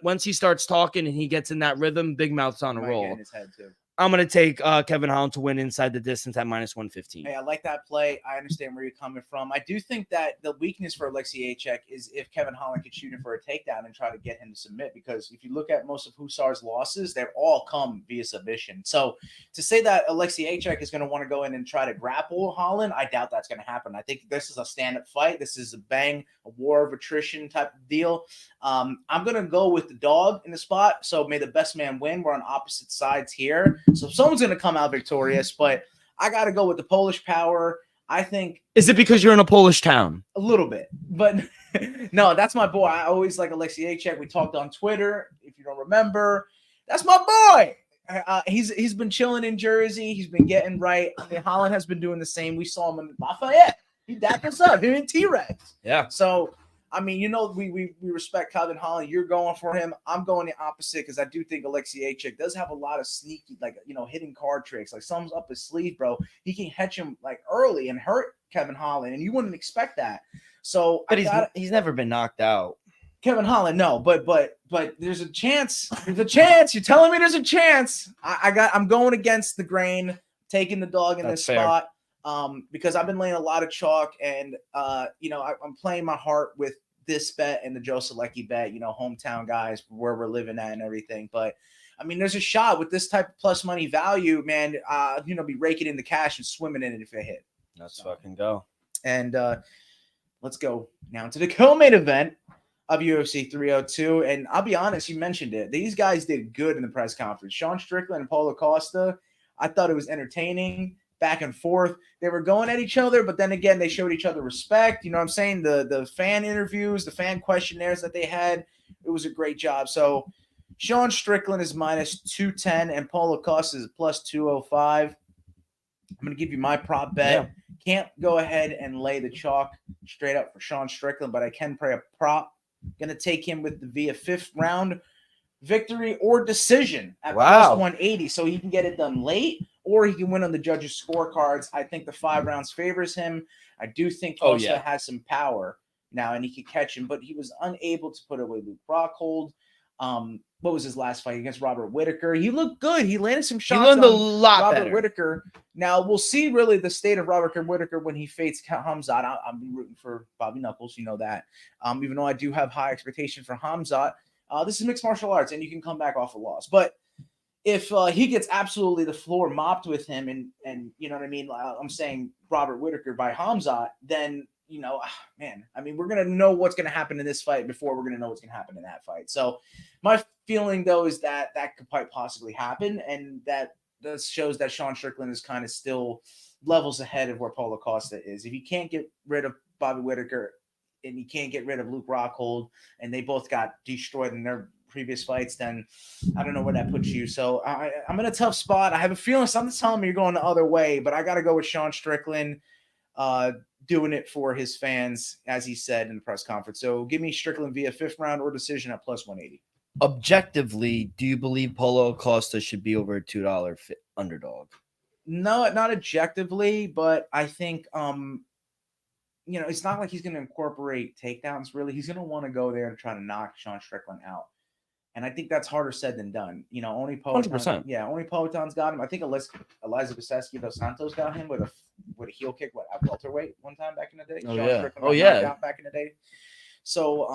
once he starts talking and he gets in that rhythm, Big Mouth's on a roll. In his head too. I'm going to take Kevin Holland to win inside the distance at minus 115. Hey, I like that play. I understand where you're coming from. I do think that the weakness for Alexiejczuk is if Kevin Holland could shoot him for a takedown and try to get him to submit, because if you look at most of Husar's losses, they've all come via submission. So to say that Alexiejczuk is going to want to go in and try to grapple Holland, I doubt that's going to happen. I think this is a stand-up fight. This is a war of attrition type of deal. I'm going to go with the dog in the spot. So may the best man win. We're on opposite sides here. So someone's going to come out victorious, but I got to go with the Polish power. I think. Is it because you're in a Polish town? A little bit, but no, that's my boy. I always like Alexiejczuk. We talked on Twitter. If you don't remember, that's my boy. He's been chilling in Jersey. He's been getting right. I mean, Holland has been doing the same. We saw him in Lafayette. He dapped us up. Him and T-Rex. Yeah. So. I mean, we respect Kevin Holland. You're going for him. I'm going the opposite because I do think Alexiejczuk does have a lot of sneaky, hidden card tricks. Like something's up his sleeve, bro. He can catch him early and hurt Kevin Holland, and you wouldn't expect that. So, but he's never been knocked out. Kevin Holland, no, but there's a chance. There's a chance. You're telling me there's a chance. I'm going against the grain, taking the dog in this spot. Because I've been laying a lot of chalk, and I'm playing my heart with this bet and the Joe Selecki bet, hometown guys, where we're living at and everything. But I mean, there's a shot with this type of plus money value, man. Be raking in the cash and swimming in it if it hit. Let's fucking go. And let's go now to the co-main event of UFC 302. And I'll be honest, you mentioned it. These guys did good in the press conference. Sean Strickland and Paulo Costa. I thought it was entertaining. back and forth. They were going at each other, but then again, they showed each other respect. You know what I'm saying? The fan interviews, the fan questionnaires that they had, it was a great job. So Sean Strickland is minus 210 and Paulo Costa is plus 205. I'm going to give you my prop bet. Can't go ahead and lay the chalk straight up for Sean Strickland, but I can play a prop. Going to take him with the via 5th round victory or decision at plus 180, so he can get it done late or he can win on the judges' scorecards. I think the 5 rounds favors him. I do think Costa has some power now, and he could catch him, but he was unable to put away Luke Rockhold. What was his last fight against Robert Whittaker? He looked good. He landed some shots. He learned a lot Robert Whittaker. Now we'll see really the state of Robert Whittaker when he faces Khamzat. I'm rooting for Bobby Knuckles, you know that. Even though I do have high expectation for Khamzat, this is mixed martial arts, and you can come back off a loss. But if he gets absolutely the floor mopped with him, and you know what I mean, I'm saying Robert Whittaker by Khamzat, then you know, man, I mean, we're going to know what's going to happen in this fight before we're going to know what's going to happen in that fight. So my feeling, though, is that could quite possibly happen, and that shows that Sean Strickland is kind of still levels ahead of where Paulo Costa is. If you can't get rid of Bobby Whittaker and you can't get rid of Luke Rockhold, and they both got destroyed in their previous fights, then I don't know where that puts you. So I'm in a tough spot. I have a feeling something's telling me you're going the other way, but I got to go with Sean Strickland. Doing it for his fans, as he said in the press conference. So give me Strickland via 5th round or decision at plus 180. Objectively, do you believe Paulo Costa should be over a $2 underdog? No, not objectively, but I think you know, it's not like he's going to incorporate takedowns. Really, he's going to want to go there and try to knock Sean Strickland out. And I think that's harder said than done. You know, only Poetan, only Poetan's got him. I think Eliza Bosesky dos Santos got him with a heel kick at welterweight one time back in the day. Back in the day. So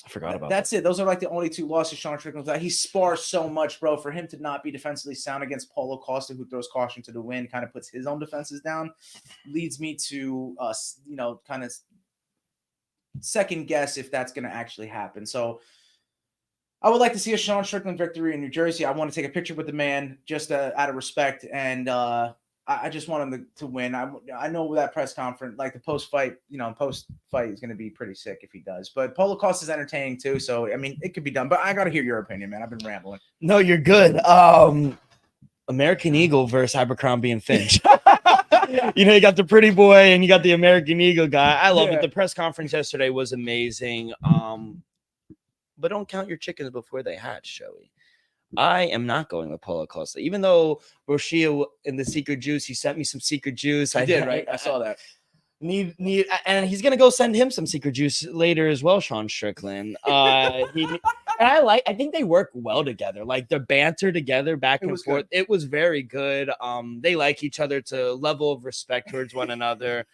I forgot about that's it. Those are like the only 2 losses Sean Strickland's got. He spars so much, bro. For him to not be defensively sound against Paulo Costa, who throws caution to the wind, kind of puts his own defenses down, leads me to you know, kind of second guess if that's going to actually happen. So I would like to see a Sean Strickland victory in New Jersey. I want to take a picture with the man just out of respect, and I just want him to win. I know that press conference, like the post-fight is going to be pretty sick if he does. But Paulo Costa is entertaining too, so I mean, it could be done. But I got to hear your opinion, man. I've been rambling. No, you're good. American Eagle versus Abercrombie and Finch. You know, you got the pretty boy and you got the American Eagle guy. I love it. The press conference yesterday was amazing. But don't count your chickens before they hatch, Joey. I am not going with Paulo Costa, even though Roshia in the secret juice, he sent me some secret juice. I did, right? I saw that. And he's gonna go send him some secret juice later as well, Sean Strickland. I think they work well together. Like the banter together back and forth. Good. It was very good. They like each other to a level of respect towards one another.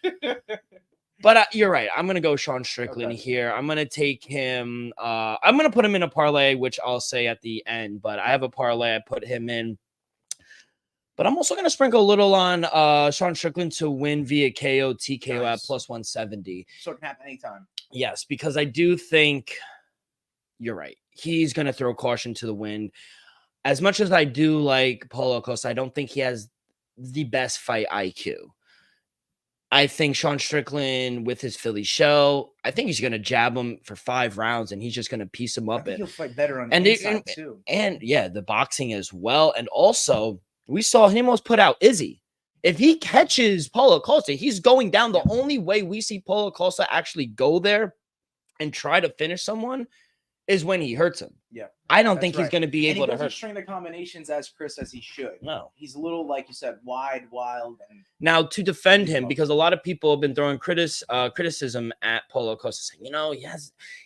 But you're right. I'm going to go Sean Strickland here. I'm going to take him. I'm going to put him in a parlay, which I'll say at the end. But I have a parlay. I put him in. But I'm also going to sprinkle a little on Sean Strickland to win via KO, TKO at plus 170. So it can happen anytime. Yes, because I do think you're right. He's going to throw caution to the wind. As much as I do like Paulo Costa, I don't think he has the best fight IQ. I think Sean Strickland with his Philly show, I think he's going to jab him for 5 rounds and he's just going to piece him up. He'll fight better on the inside too. And yeah, the boxing as well. And also, we saw him almost put out Izzy. If he catches Paulo Costa, he's going down. The only way we see Paulo Costa actually go there and try to finish someone is when he hurts him. Yeah. I don't think he's going to be able to hurt. He doesn't string the combinations as he should. No. He's a little, like you said, wild. And now, to defend him, because a lot of people have been throwing criticism at Paulo Costa, saying, you know, he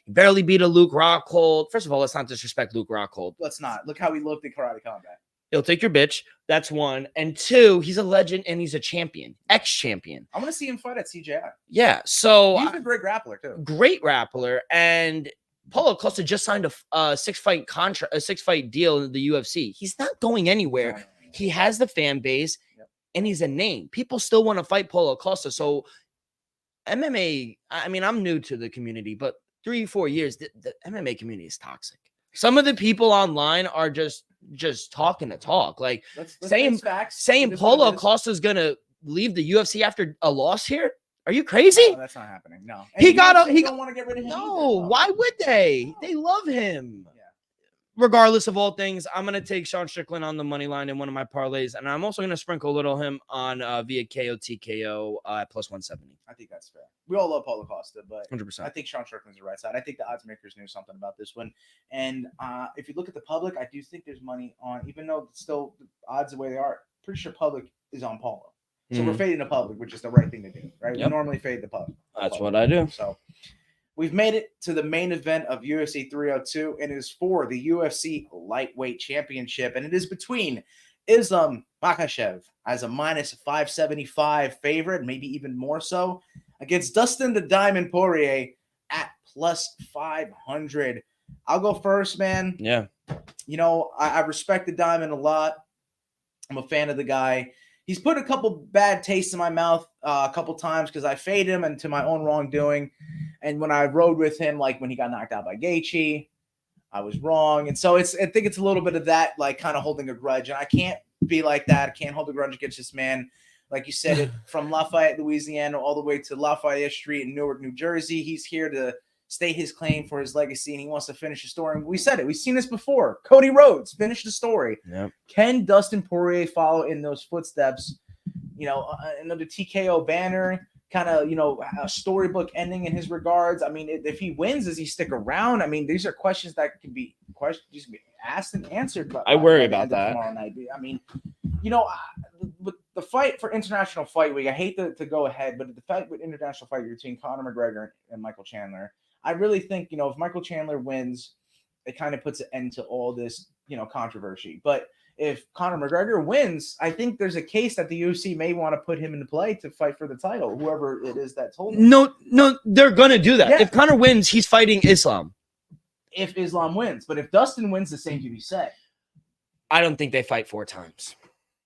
barely beat a Luke Rockhold. First of all, let's not disrespect Luke Rockhold. Let's not. Look how he looked in Karate Combat. He'll take your bitch. That's one. And 2, he's a legend and he's a champion, ex-champion. I want to see him fight at CJI. Yeah. So he's a great grappler, too. Great grappler. And Paulo Costa just signed a 6-fight deal in the UFC. He's not going anywhere. No. He has the fan base, and he's a name. People still want to fight Paulo Costa. So MMA, I mean, I'm new to the community, but 3-4 years, the MMA community is toxic. Some of the people online are just talking to talk. Like Let's saying face facts. saying It is what it Paulo is. Costa's gonna leave the UFC after a loss here. Are you crazy? No, that's not happening. No. He And got UFC don't want to get rid of him. No, either. why would they? They love him. Yeah. Regardless of all things, I'm going to take Sean Strickland on the money line in one of my parlays, and I'm also going to sprinkle a little him on via KO TKO at plus 170. I think that's fair. We all love Paulo Costa, but 100%. I think Sean Strickland's the right side. I think the odds makers knew something about this one. And if you look at the public, I do think there's money on, even though still the odds the way they are, pretty sure public is on Paulo. So we're fading the public, which is the right thing to do, right? Yep. We normally fade the public. That's what I do. So we've made it to the main event of UFC 302, and it is for the UFC Lightweight Championship, and it is between Islam Makhachev as a minus 575 favorite, maybe even more so, against Dustin the Diamond Poirier at plus 500. I'll go first, man. Yeah. You know, I respect the Diamond a lot. I'm a fan of the guy. He's put a couple bad tastes in my mouth a couple times because I faded him into my own wrongdoing. And when I rode with him, like when he got knocked out by Gaethje, I was wrong. And so I think it's a little bit of that, like kind of holding a grudge. And I can't be like that. I can't hold a grudge against this man. Like you said, it from Lafayette, Louisiana, all the way to Lafayette Street in Newark, New Jersey. He's here to state his claim for his legacy, and he wants to finish the story. And we said it. We've seen this before. Cody Rhodes finished the story. Yep. Can Dustin Poirier follow in those footsteps? You know, another TKO banner, kind of, you know, a storybook ending in his regards. I mean, if he wins, does he stick around? I mean, these are questions that can be asked and answered. But I worry about that. Tomorrow night. I mean, you know, with the fight for International Fight Week, I hate to go ahead, but the fight with International Fight Week between Conor McGregor and Michael Chandler, I really think, you know, if Michael Chandler wins, it kind of puts an end to all this, you know, controversy. But if Conor McGregor wins, I think there's a case that the UFC may want to put him into play to fight for the title, whoever it is that told him. No, they're going to do that. Yeah. If Conor wins, he's fighting Islam. If Islam wins. But if Dustin wins, the same can be said. I don't think they fight 4 times.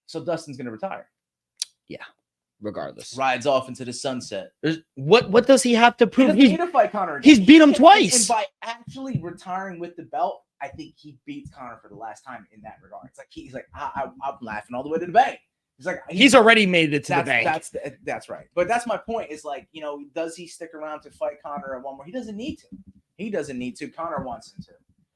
So Dustin's going to retire. Yeah, regardless. Rides off into the sunset. What does he have to He prove? doesn't need to fight Conor again. He's beat him And twice. by actually retiring with the belt, I think he beats Conor for the last time in that regard. It's like he's like, I'm laughing all the way to the bank. He's like, He's already made it to the bank. That's right. But that's my point. Is like, you know, does he stick around to fight Conor at one more? He doesn't need to. He doesn't need to. Conor wants him to.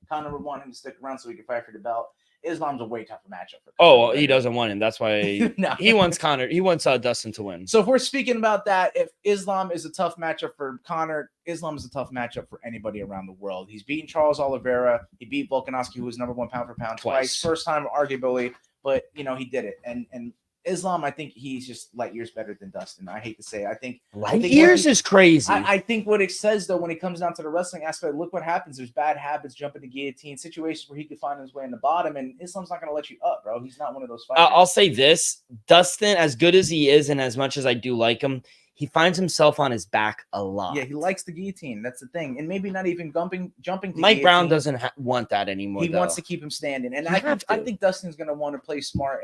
Conor would want him to stick around so he can fight for the belt. Islam's a way tougher matchup for Conor. Oh, he doesn't want him. That's why No. he wants Conor. He wants Dustin to win. So if we're speaking about that, if Islam is a tough matchup for Conor, Islam is a tough matchup for anybody around the world. He's beaten Charles Oliveira. He beat Volkanovski, who was number 1 pound for pound twice. First time, arguably, but you know he did it. And Islam, I think he's just light years better than Dustin. I hate to say it. I think Years is crazy. I think what it says, though, when it comes down to the wrestling aspect, look what happens. There's bad habits, jumping to guillotine, situations where he could find his way in the bottom, and Islam's not going to let you up, bro. He's not one of those fighters. I'll say this. Dustin, as good as he is and as much as I do like him, he finds himself on his back a lot. Yeah, he likes the guillotine. That's the thing. And maybe not even jumping to Mike Brown guillotine. doesn't want that anymore. He wants to keep him standing. And I think Dustin's going to want to play smart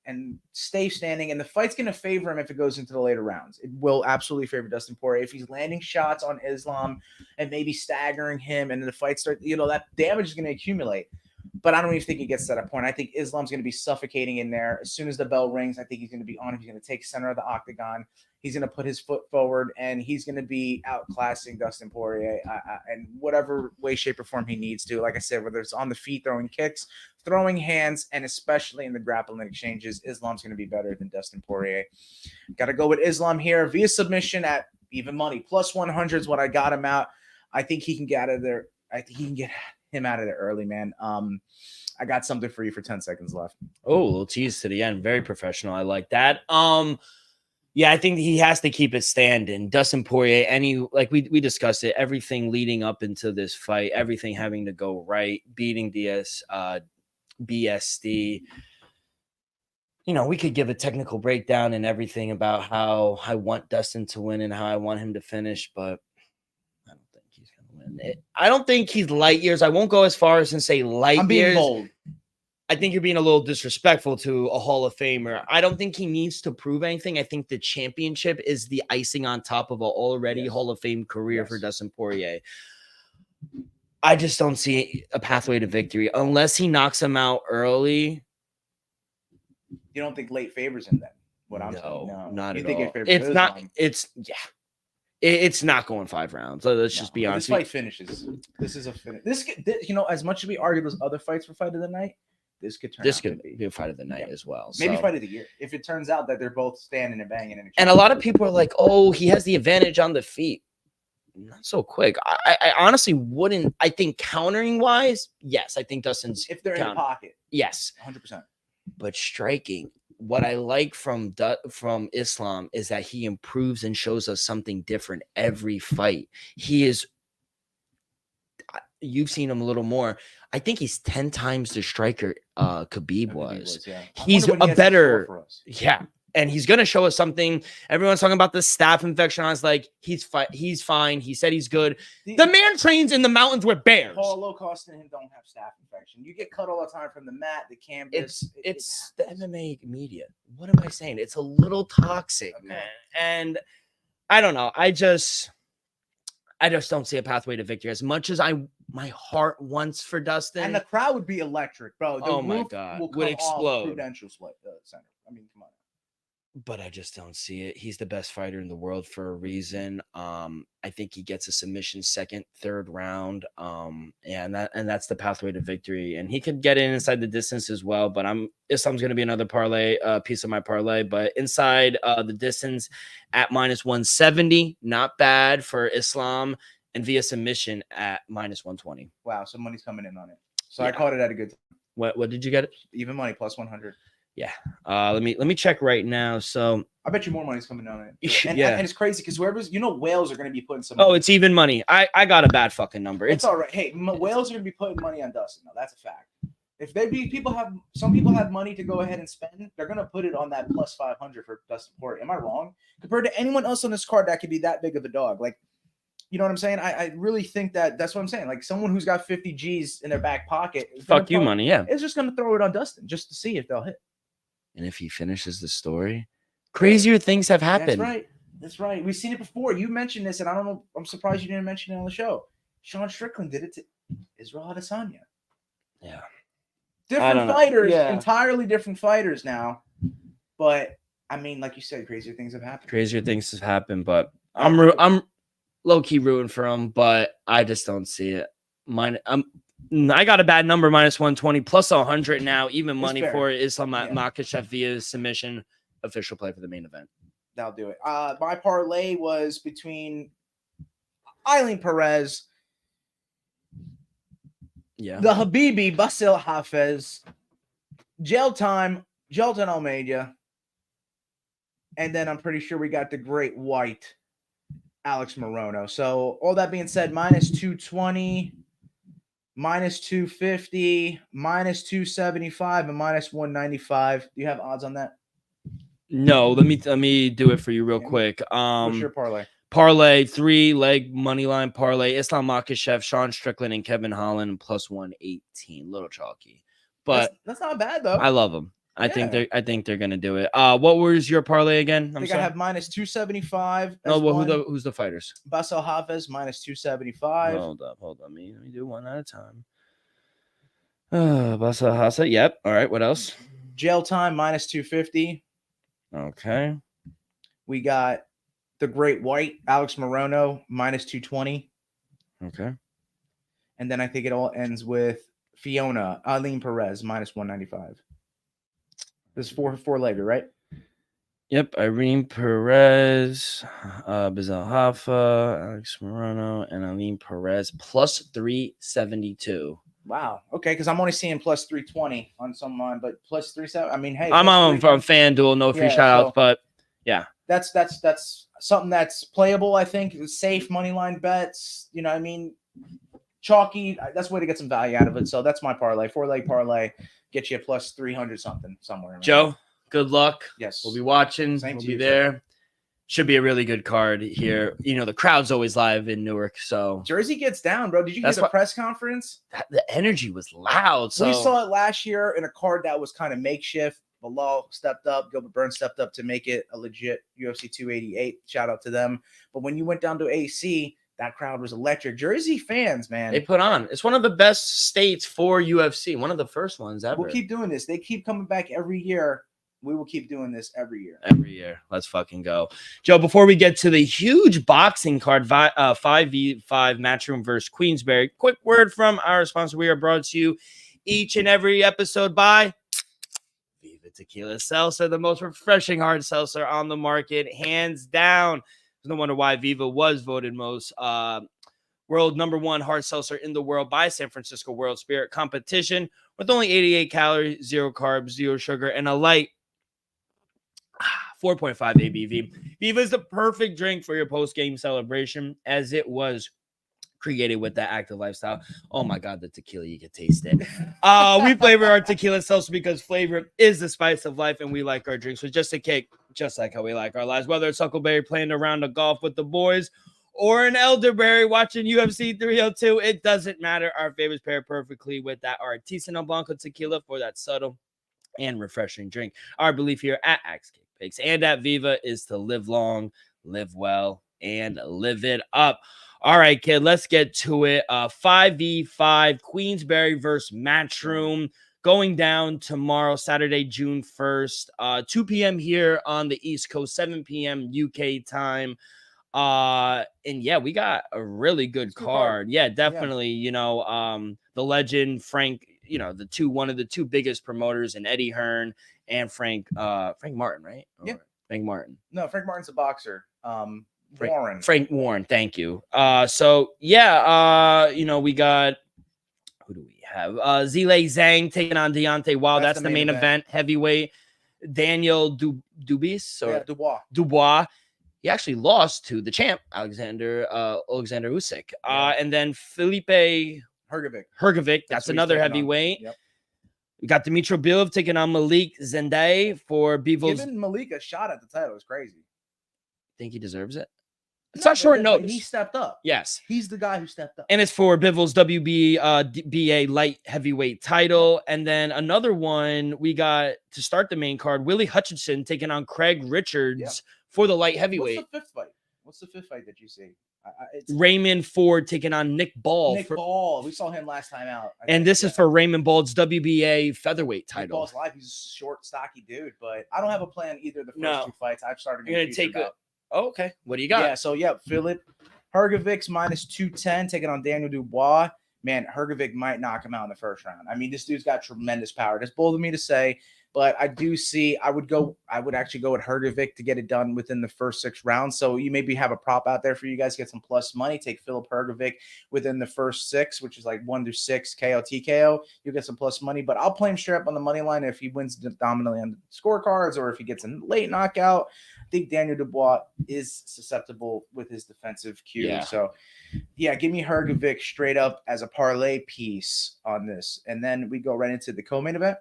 and stay standing. And the fight's going to favor him if it goes into the later rounds. It will absolutely favor Dustin Poirier. If he's landing shots on Islam and maybe staggering him and the fight starts, you know, that damage is going to accumulate. But I don't even think he gets to that point. I think Islam's going to be suffocating in there. As soon as the bell rings, I think he's going to be on him. He's going to take center of the octagon. He's going to put his foot forward, and he's going to be outclassing Dustin Poirier in whatever way, shape, or form he needs to. Like I said, whether it's on the feet, throwing kicks, throwing hands, and especially in the grappling exchanges, Islam's going to be better than Dustin Poirier. Got to go with Islam here via submission at even money. Plus 100 is what I got him out. I think he can get out of there. I think he can get him out of there early, man. I got something for you for 10 seconds left. Oh, a little tease to the end. Very professional. I like that. Yeah, I think he has to keep it standing. Dustin Poirier, like we discussed it, everything leading up into this fight, everything having to go right, beating BSD. You know, we could give a technical breakdown and everything about how I want Dustin to win and how I want him to finish, but I don't think he's going to win. I don't think he's light years. I won't go as far as to say light years. I'm being bold. I think you're being a little disrespectful to a Hall of Famer. I don't think he needs to prove anything. I think the championship is the icing on top of an already Hall of Fame career for Dustin Poirier. I just don't see a pathway to victory unless he knocks him out early. You don't think late favors him then? What I'm saying, No, no, not you at think all. it favors It's not. Islam? It's not going 5 rounds. Let's just be But honest. This fight finishes. This is a finish. This, you know, as much as we argue those other fights for fight of the night, this could turn. This out could to be a fight of the night as well. Maybe so. fight of the year if it turns out that they're both standing and banging. And a lot of people are like, "Oh, he has the advantage on the feet." Not so quick. I honestly wouldn't. I think countering wise, yes, I think Dustin's if they're in the pocket, yes, 100%. But striking, what I like from Islam is that he improves and shows us something different every fight. He is. You've seen him a little more. I think he's 10 times the striker Khabib was. Yeah. He's a better. Yeah. And he's gonna show us something. Everyone's talking about the staph infection. I was like, he's fine. He said he's good. The man trains in the mountains with bears. Paulo Costa and him don't have staph infection. You get cut all the time from the mat, the canvas. It's the MMA media. What am I saying? It's a little toxic, man. And I don't know. I just don't see a pathway to victory as much as my heart wants for Dustin. And the crowd would be electric, bro. The my God, would explode. Prudential Center. I mean, come on. But I just don't see it. He's the best fighter in the world for a reason. I think he gets a submission second, third round. And that's the pathway to victory. And he could get in inside the distance as well. But Islam's going to be another parlay, piece of my parlay. But inside the distance at -170, not bad for Islam, and via submission at -120. Wow, so money's coming in on it. So yeah. I caught it at a good time. What did you get it? Even money +100. Yeah. Let me check right now. So I bet you more money's coming on it. And it's crazy because whales are going to be putting some money. Oh, it's even money. I got a bad fucking number. It's all right. Hey, whales are going to be putting money on Dustin. Now that's a fact. If some people have money to go ahead and spend, they're going to put it on that +500 for Dustin Poirier. Am I wrong? Compared to anyone else on this card that could be that big of a dog, like, you know what I'm saying? I really think that's what I'm saying. Like someone who's got 50 G's in their back pocket, money, yeah, is just going to throw it on Dustin just to see if they'll hit. And if he finishes the story, crazier things have happened. That's right. We've seen it before. You mentioned this, and I don't know. I'm surprised you didn't mention it on the show. Sean Strickland did it to Israel Adesanya. Yeah. Different fighters, entirely different fighters now. But I mean, like you said, crazier things have happened. But I'm low-key rooting for him, but I just don't see it. I got a bad number, -120, +100 now, even money for Islam Makhachev via submission. Official play for the main event. That'll do it. My parlay was between Eileen Perez, the Habibi, Basil Hafez, Jailton Almeida, and then I'm pretty sure we got the Great White, Alex Morono. So all that being said, -220. -250, -275, and -195. Do you have odds on that? No, let me do it for you real quick. What's your parlay? Parlay 3-leg money line parlay. Islam Makhachev, Sean Strickland, and Kevin Holland +118. Little chalky, but that's not bad though. I love them. I think they're gonna do it. What was your parlay again? I have -275. No, who's the fighters? Basil Hafez -275. Hold up. Let me do one at a time. Basil Hafez. Yep. All right. What else? Jail time -250. Okay. We got the Great White, Alex Morono -220. Okay. And then I think it all ends with Fiona Eileen Perez -195. This is four-legger, right? Yep. Irene Perez, Basil Hafez, Alex Morono, and Eileen Perez +372. Wow. Okay, because I'm only seeing +320 on some line, but +370. I mean, hey, I'm on from FanDuel, no free shout-outs, but yeah. That's something that's playable, I think. Safe money line bets, you know what I mean? Chalky, that's a way to get some value out of it. So that's my parlay. 4-leg parlay. Get you a +300 something somewhere. Joe, good luck. Yes. We'll be watching. We'll be there. Should be a really good card here. You know, the crowd's always live in Newark. So Jersey gets down, bro. Did you get the press conference? The energy was loud. So we saw it last year in a card that was kind of makeshift. Bilal stepped up. Gilbert Burns stepped up to make it a legit UFC 288. Shout out to them. But when you went down to AC, That crowd was electric. Jersey fans, man. They put on. It's one of the best states for UFC. One of the first ones ever. We'll keep doing this. They keep coming back every year. We will keep doing this every year. Every year. Let's fucking go. Joe, before we get to the huge boxing card, 5v5 Matchroom versus Queensberry, quick word from our sponsor. We are brought to you each and every episode by Viva Tequila Seltzer, the most refreshing hard seltzer on the market, hands down. There's no wonder why Viva was voted most world #1 hard seltzer in the world by San Francisco World Spirit Competition, with only 88 calories, 0 carbs, 0 sugar, and a light 4.5 ABV. Viva is the perfect drink for your post-game celebration, as it was created with that active lifestyle. Oh my God, the tequila, you can taste it. We flavor our tequila seltzer because flavor is the spice of life, and we like our drinks with just a kick, just like how we like our lives. Whether it's Huckleberry playing a round of golf with the boys or an elderberry watching UFC 302, it doesn't matter. Our favorites pair perfectly with that artisanal Blanco tequila for that subtle and refreshing drink. Our belief here at Axe Kick Pigs and at Viva is to live long, live well, and live it up. All right, kid, let's get to it. 5v5 Queensberry versus Matchroom going down tomorrow, Saturday, June 1st, 2 p.m. here on the East Coast, 7 p.m. UK time. And yeah, we got a really good card. Yeah, definitely. Yeah. You know, the legend Frank, you know, one of the two biggest promoters, and Eddie Hearn and Frank Martin, right? Yeah. Frank Martin. No, Frank Martin's a boxer. Frank Warren, thank you. So yeah, you know, we got, who do we have? Zhilei Zhang taking on Deontay Wilder. That's the main event. Heavyweight. Daniel Dubois. He actually lost to the champ, Alexander Usyk. And then Felipe Hrgovic. That's another heavyweight. Yep. We got Dmitry Bivol taking on Malik Zendai for Bivol's. Giving Malik a shot at the title is crazy. Think he deserves it? It's not short notice. He stepped up. Yes. He's the guy who stepped up. And it's for Bivol's WBA light heavyweight title. And then another one we got to start the main card, Willie Hutchinson taking on Craig Richards for the light heavyweight. What's the fifth fight that you see? It's Raymond Ford taking on Nick Ball. Ball. We saw him last time out. This is for Raymond Ball's WBA featherweight title. Nick Ball's live. He's a short, stocky dude, but I don't have a plan either of the first two fights. I've started going to take up. Oh, okay. What do you got? Yeah, so Philip Hrgovic's -210 taking on Daniel Dubois. Man, Hrgovic might knock him out in the first round. I mean, this dude's got tremendous power. That's bold of me to say, but I do see I would actually go with Hrgovic to get it done within the first 6 rounds. So you maybe have a prop out there for you guys to get some plus money. Take Philip Hrgovic within the first 6, which is like 1-6 KO TKO. You'll get some plus money, but I'll play him straight up on the money line if he wins dominantly on the scorecards or if he gets a late knockout. I think Daniel Dubois is susceptible with his defensive cues. Yeah. So, yeah, give me Hrgovic straight up as a parlay piece on this. And then we go right into the co-main event.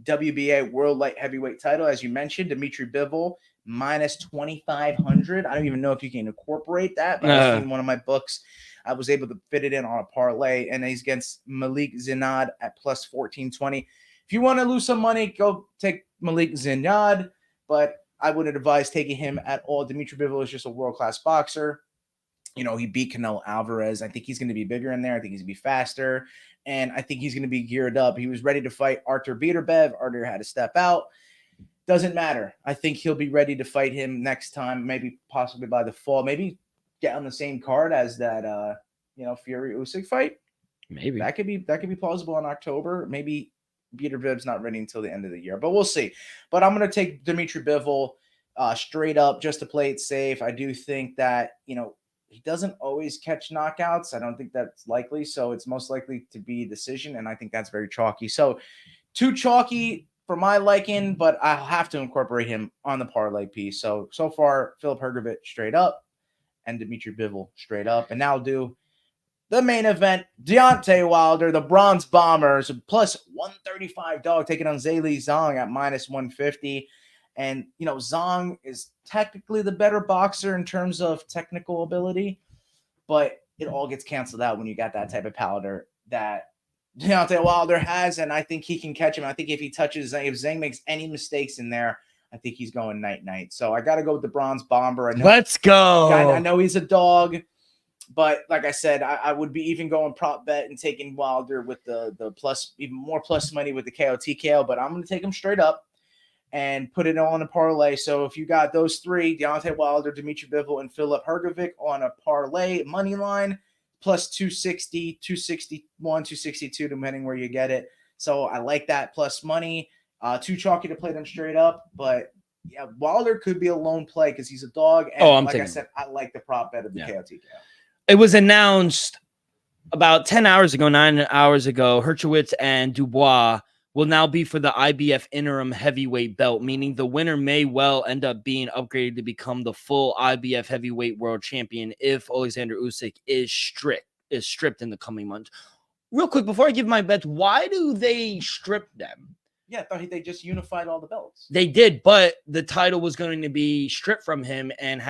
WBA World Light Heavyweight title, as you mentioned, Dmitry Bivol -2,500. I don't even know if you can incorporate that, but I've seen one of my books. I was able to fit it in on a parlay, and he's against Malik Zinad at +1420. If you want to lose some money, go take Malik Zinad, but I wouldn't advise taking him at all. Dmitry Bivol is just a world-class boxer. You know, he beat Canelo Alvarez. I think he's going to be bigger in there. I think he's going to be faster. And I think he's going to be geared up. He was ready to fight Artur Beterbiev. Artur had to step out. Doesn't matter. I think he'll be ready to fight him next time, maybe possibly by the fall. Maybe get on the same card as that, Fury Usyk fight. Maybe. That could be plausible in October. Maybe Beterbiev's not ready until the end of the year. But we'll see. But I'm going to take Dmitry Bivol straight up just to play it safe. I do think that, he doesn't always catch knockouts. I don't think that's likely. So it's most likely to be a decision. And I think that's very chalky. So too chalky for my liking, but I'll have to incorporate him on the parlay piece. So far, Philip Hrgovic straight up and Dmitry Bivol straight up. And now I'll do the main event. Deontay Wilder, the Bronze Bombers, +135 dog taking on Zhilei Zhang at -150. And, Zhang is technically the better boxer in terms of technical ability, but it all gets canceled out when you got that type of powder that Deontay Wilder has, and I think he can catch him. I think if he touches Zhang, if Zhang makes any mistakes in there, I think he's going night-night. So I got to go with the Bronze Bomber. Let's go. I know he's a dog. But like I said, I would be even going prop bet and taking Wilder with the plus, even more plus money with the KO TKO. But I'm going to take him straight up and put it on a parlay. So if you got those three, Deontay Wilder, Dimitri Bivol, and Filip Hrgovic on a parlay money line, plus 260, 261, 262, depending where you get it. So I like that plus money. Too chalky to play them straight up, but yeah, Wilder could be a lone play because he's a dog. And I'm like I taking said, I like the prop bet of the KO TKO. It was announced about 10 hours ago, 9 hours ago, Hrgovic and Dubois will now be for the IBF interim heavyweight belt, meaning the winner may well end up being upgraded to become the full IBF heavyweight world champion if Alexander Usyk is stripped in the coming months. Real quick, before I give my bets, why do they strip them? Yeah, I thought they just unified all the belts. They did, but the title was going to be stripped from him and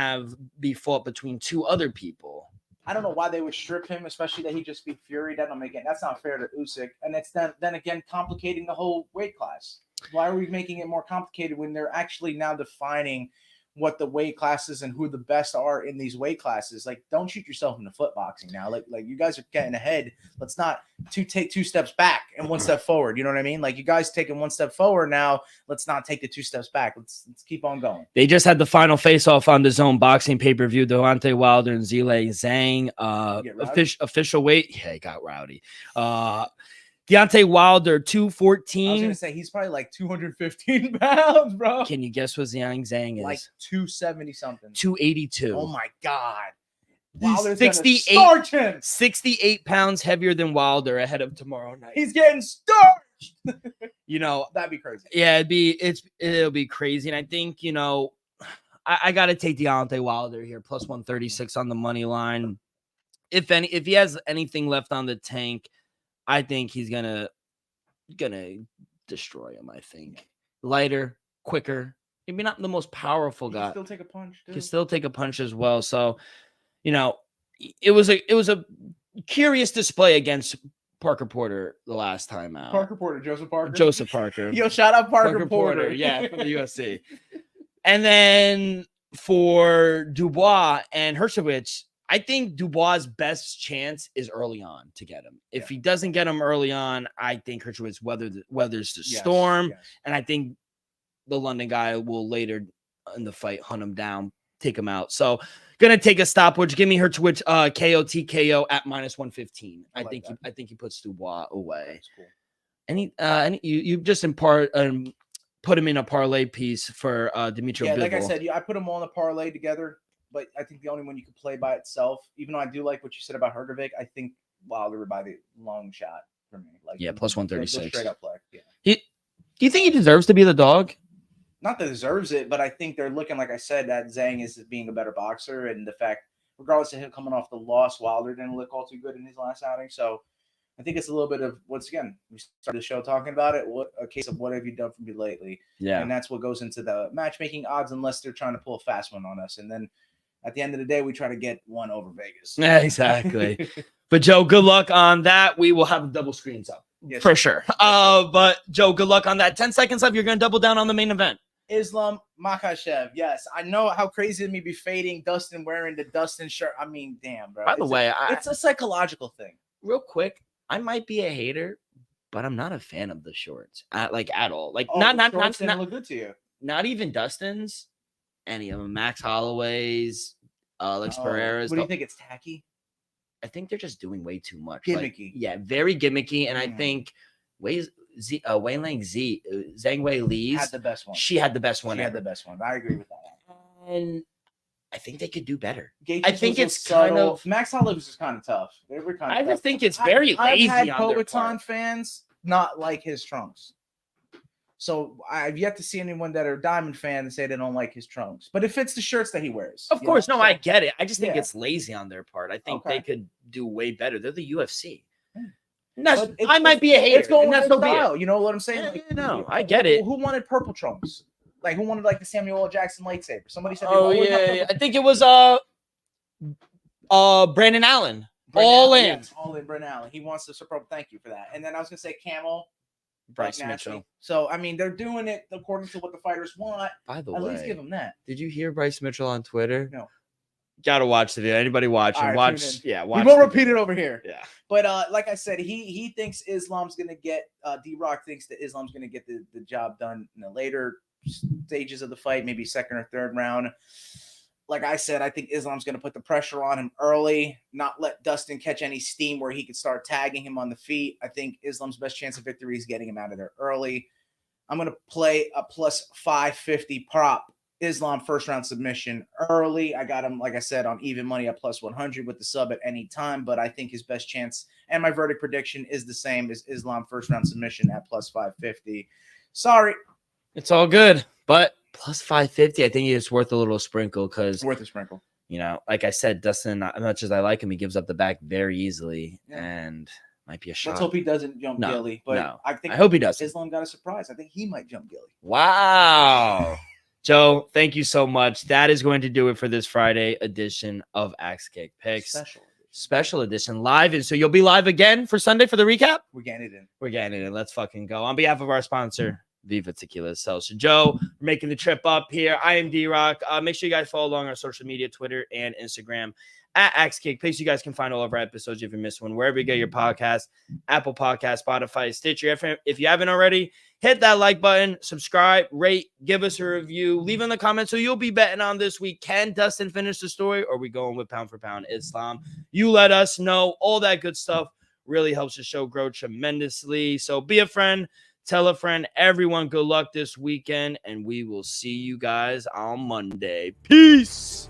be fought between two other people. I don't know why they would strip him, especially that he just beat Fury. That don't make it. That's not fair to Usyk, and it's then again complicating the whole weight class. Why are we making it more complicated when they're actually now defining what the weight classes and who the best are in these weight classes? Like, don't shoot yourself in the foot boxing now. Like you guys are getting ahead. Let's not take 2 steps back and 1 step forward. You know what I mean? Like, you guys taking 1 step forward now. Let's not take the 2 steps back. Let's keep on going. They just had the final face-off on the Zone boxing pay-per-view. Deontay Wilder and Zhilei Zhang. Official weight. Yeah, it got rowdy. Deontay Wilder, 214. I was going to say, he's probably like 215 pounds, bro. Can you guess what Zhang is? Like 270 something. 282. Oh, my God. Wilder's 68 pounds heavier than Wilder ahead of tomorrow night. He's getting starched. That'd be crazy. Yeah, it'll be crazy. And I think, I got to take Deontay Wilder here, plus 136 on the money line. If he has anything left on the tank, I think he's gonna destroy him. I think lighter, quicker. Maybe not the most powerful guy. Still take a punch. He can still take a punch as well. So, it was a curious display against Parker Porter the last time out. Joseph Parker. Yo, shout out Parker Porter. Yeah, from the UFC. And then for Dubois and Hrgovic, I think Dubois' best chance is early on to get him. If he doesn't get him early on, I think Hrgovic weathers the storm. Yes. And I think the London guy will later in the fight hunt him down, take him out. So, gonna take a stopwatch. Give me Hrgovic KO TKO at minus 115. I think he puts Dubois away. That's cool. You just put him in a parlay piece for Dimitri Bivol. Like I said, I put them all in a parlay together. But I think the only one you could play by itself, even though I do like what you said about Hrgovic, I think Wilder would buy the long shot for me. Like, plus 136. Straight up play. Yeah. Do you think he deserves to be the dog? Not that deserves it, but I think they're looking, like I said, that Zhang is being a better boxer, and the fact, regardless of him coming off the loss, Wilder didn't look all too good in his last outing. So I think it's a little bit of, once again, we started the show talking about it, a case of what have you done for me lately? Yeah. And that's what goes into the matchmaking odds, unless they're trying to pull a fast one on us. And then at the end of the day, we try to get one over Vegas. Yeah, exactly. But Joe, good luck on that. We will have the double screens up for sure. But Joe, good luck on that. 10 seconds left. You're going to double down on the main event. Islam Makhachev. Yes, I know how crazy it may be fading Dustin wearing the Dustin shirt. I mean, damn, bro. By the way, it's a psychological thing. Real quick, I might be a hater, but I'm not a fan of the shorts. At all. Like not look good to you. Not even Dustin's. Any of them, Max Holloway's, Alex Pereira's. What do you think? It's tacky? I think they're just doing way too much. Gimmicky. Very gimmicky. And I think Zhang Wei Li's had the best one. She had the best one. She had the best one. I agree with that. And I think they could do better. Gaethje's I think it's kind of Max Holloway's is kind of tough. They were kind of. I just think it's very lazy. I've had on their Poatan part. fans not like his trunks. So I've yet to see anyone that are Diamond fans say they don't like his trunks. But it fits the shirts that he wears. Of course. No, I get it. I just think it's lazy on their part. I think they could do way better. They're the UFC. I might be a hater. It's going with style. You know what I'm saying? No, I get it. Who wanted purple trunks? Like, who wanted like the Samuel L. Jackson lightsaber? Somebody said. I think it was Brandon Allen. All in. Yes, all in Brandon Allen. He wants the purple. Thank you for that. And then I was gonna say camel. Bryce Mitchell. So I mean, they're doing it according to what the fighters want. By the way, at least give them that. Did you hear Bryce Mitchell on Twitter? No. Gotta watch the video. Anybody watching? All right, Watch. tune in. Yeah, We watch. won't repeat it over here. Yeah. But like I said, he thinks Islam's gonna get D-Rock thinks that Islam's gonna get the job done in the later stages of the fight, maybe second or third round. Like I said, I think Islam's gonna put the pressure on him early, not let Dustin catch any steam where he could start tagging him on the feet. I think Islam's best chance of victory is getting him out of there early. I'm gonna play a plus 550 prop. Islam first round submission early. I got him, like I said, on even money at plus 100 with the sub at any time, but I think his best chance and my verdict prediction is the same as Islam first round submission at plus 550. Sorry. It's all good, but plus 550, I think it's worth a little sprinkle because, It's worth a sprinkle. you know, like I said, Dustin, as much as I like him, he gives up the back very easily Yeah. and might be a shot. Let's hope he doesn't jump No, Gilly, but no. I think I hope he does. Islam got a surprise. I think he might jump Gilly. Wow. Joe, thank you so much. That is going to do it for this Friday edition of Axe Kick Picks. Special edition live. And so you'll be live again for Sunday for the recap? We're getting it in. We're getting it in. Let's fucking go. On behalf of our sponsor, Viva Tequila So Joe, we're making the trip up here. I am D-Rock. Make sure you guys follow along our social media, Twitter and Instagram at Axe Kick. Place you guys can find all of our episodes if you missed one, wherever you get your podcast, Apple Podcast, Spotify, Stitcher. If you haven't already, hit that like button, subscribe, rate, give us a review, leave in the comments so you'll be betting on this week. Can Dustin finish the story or are we going with pound for pound Islam? You let us know. All that good stuff really helps the show grow tremendously. So be a friend, tell a friend, everyone good luck this weekend, and we will see you guys on Monday. Peace.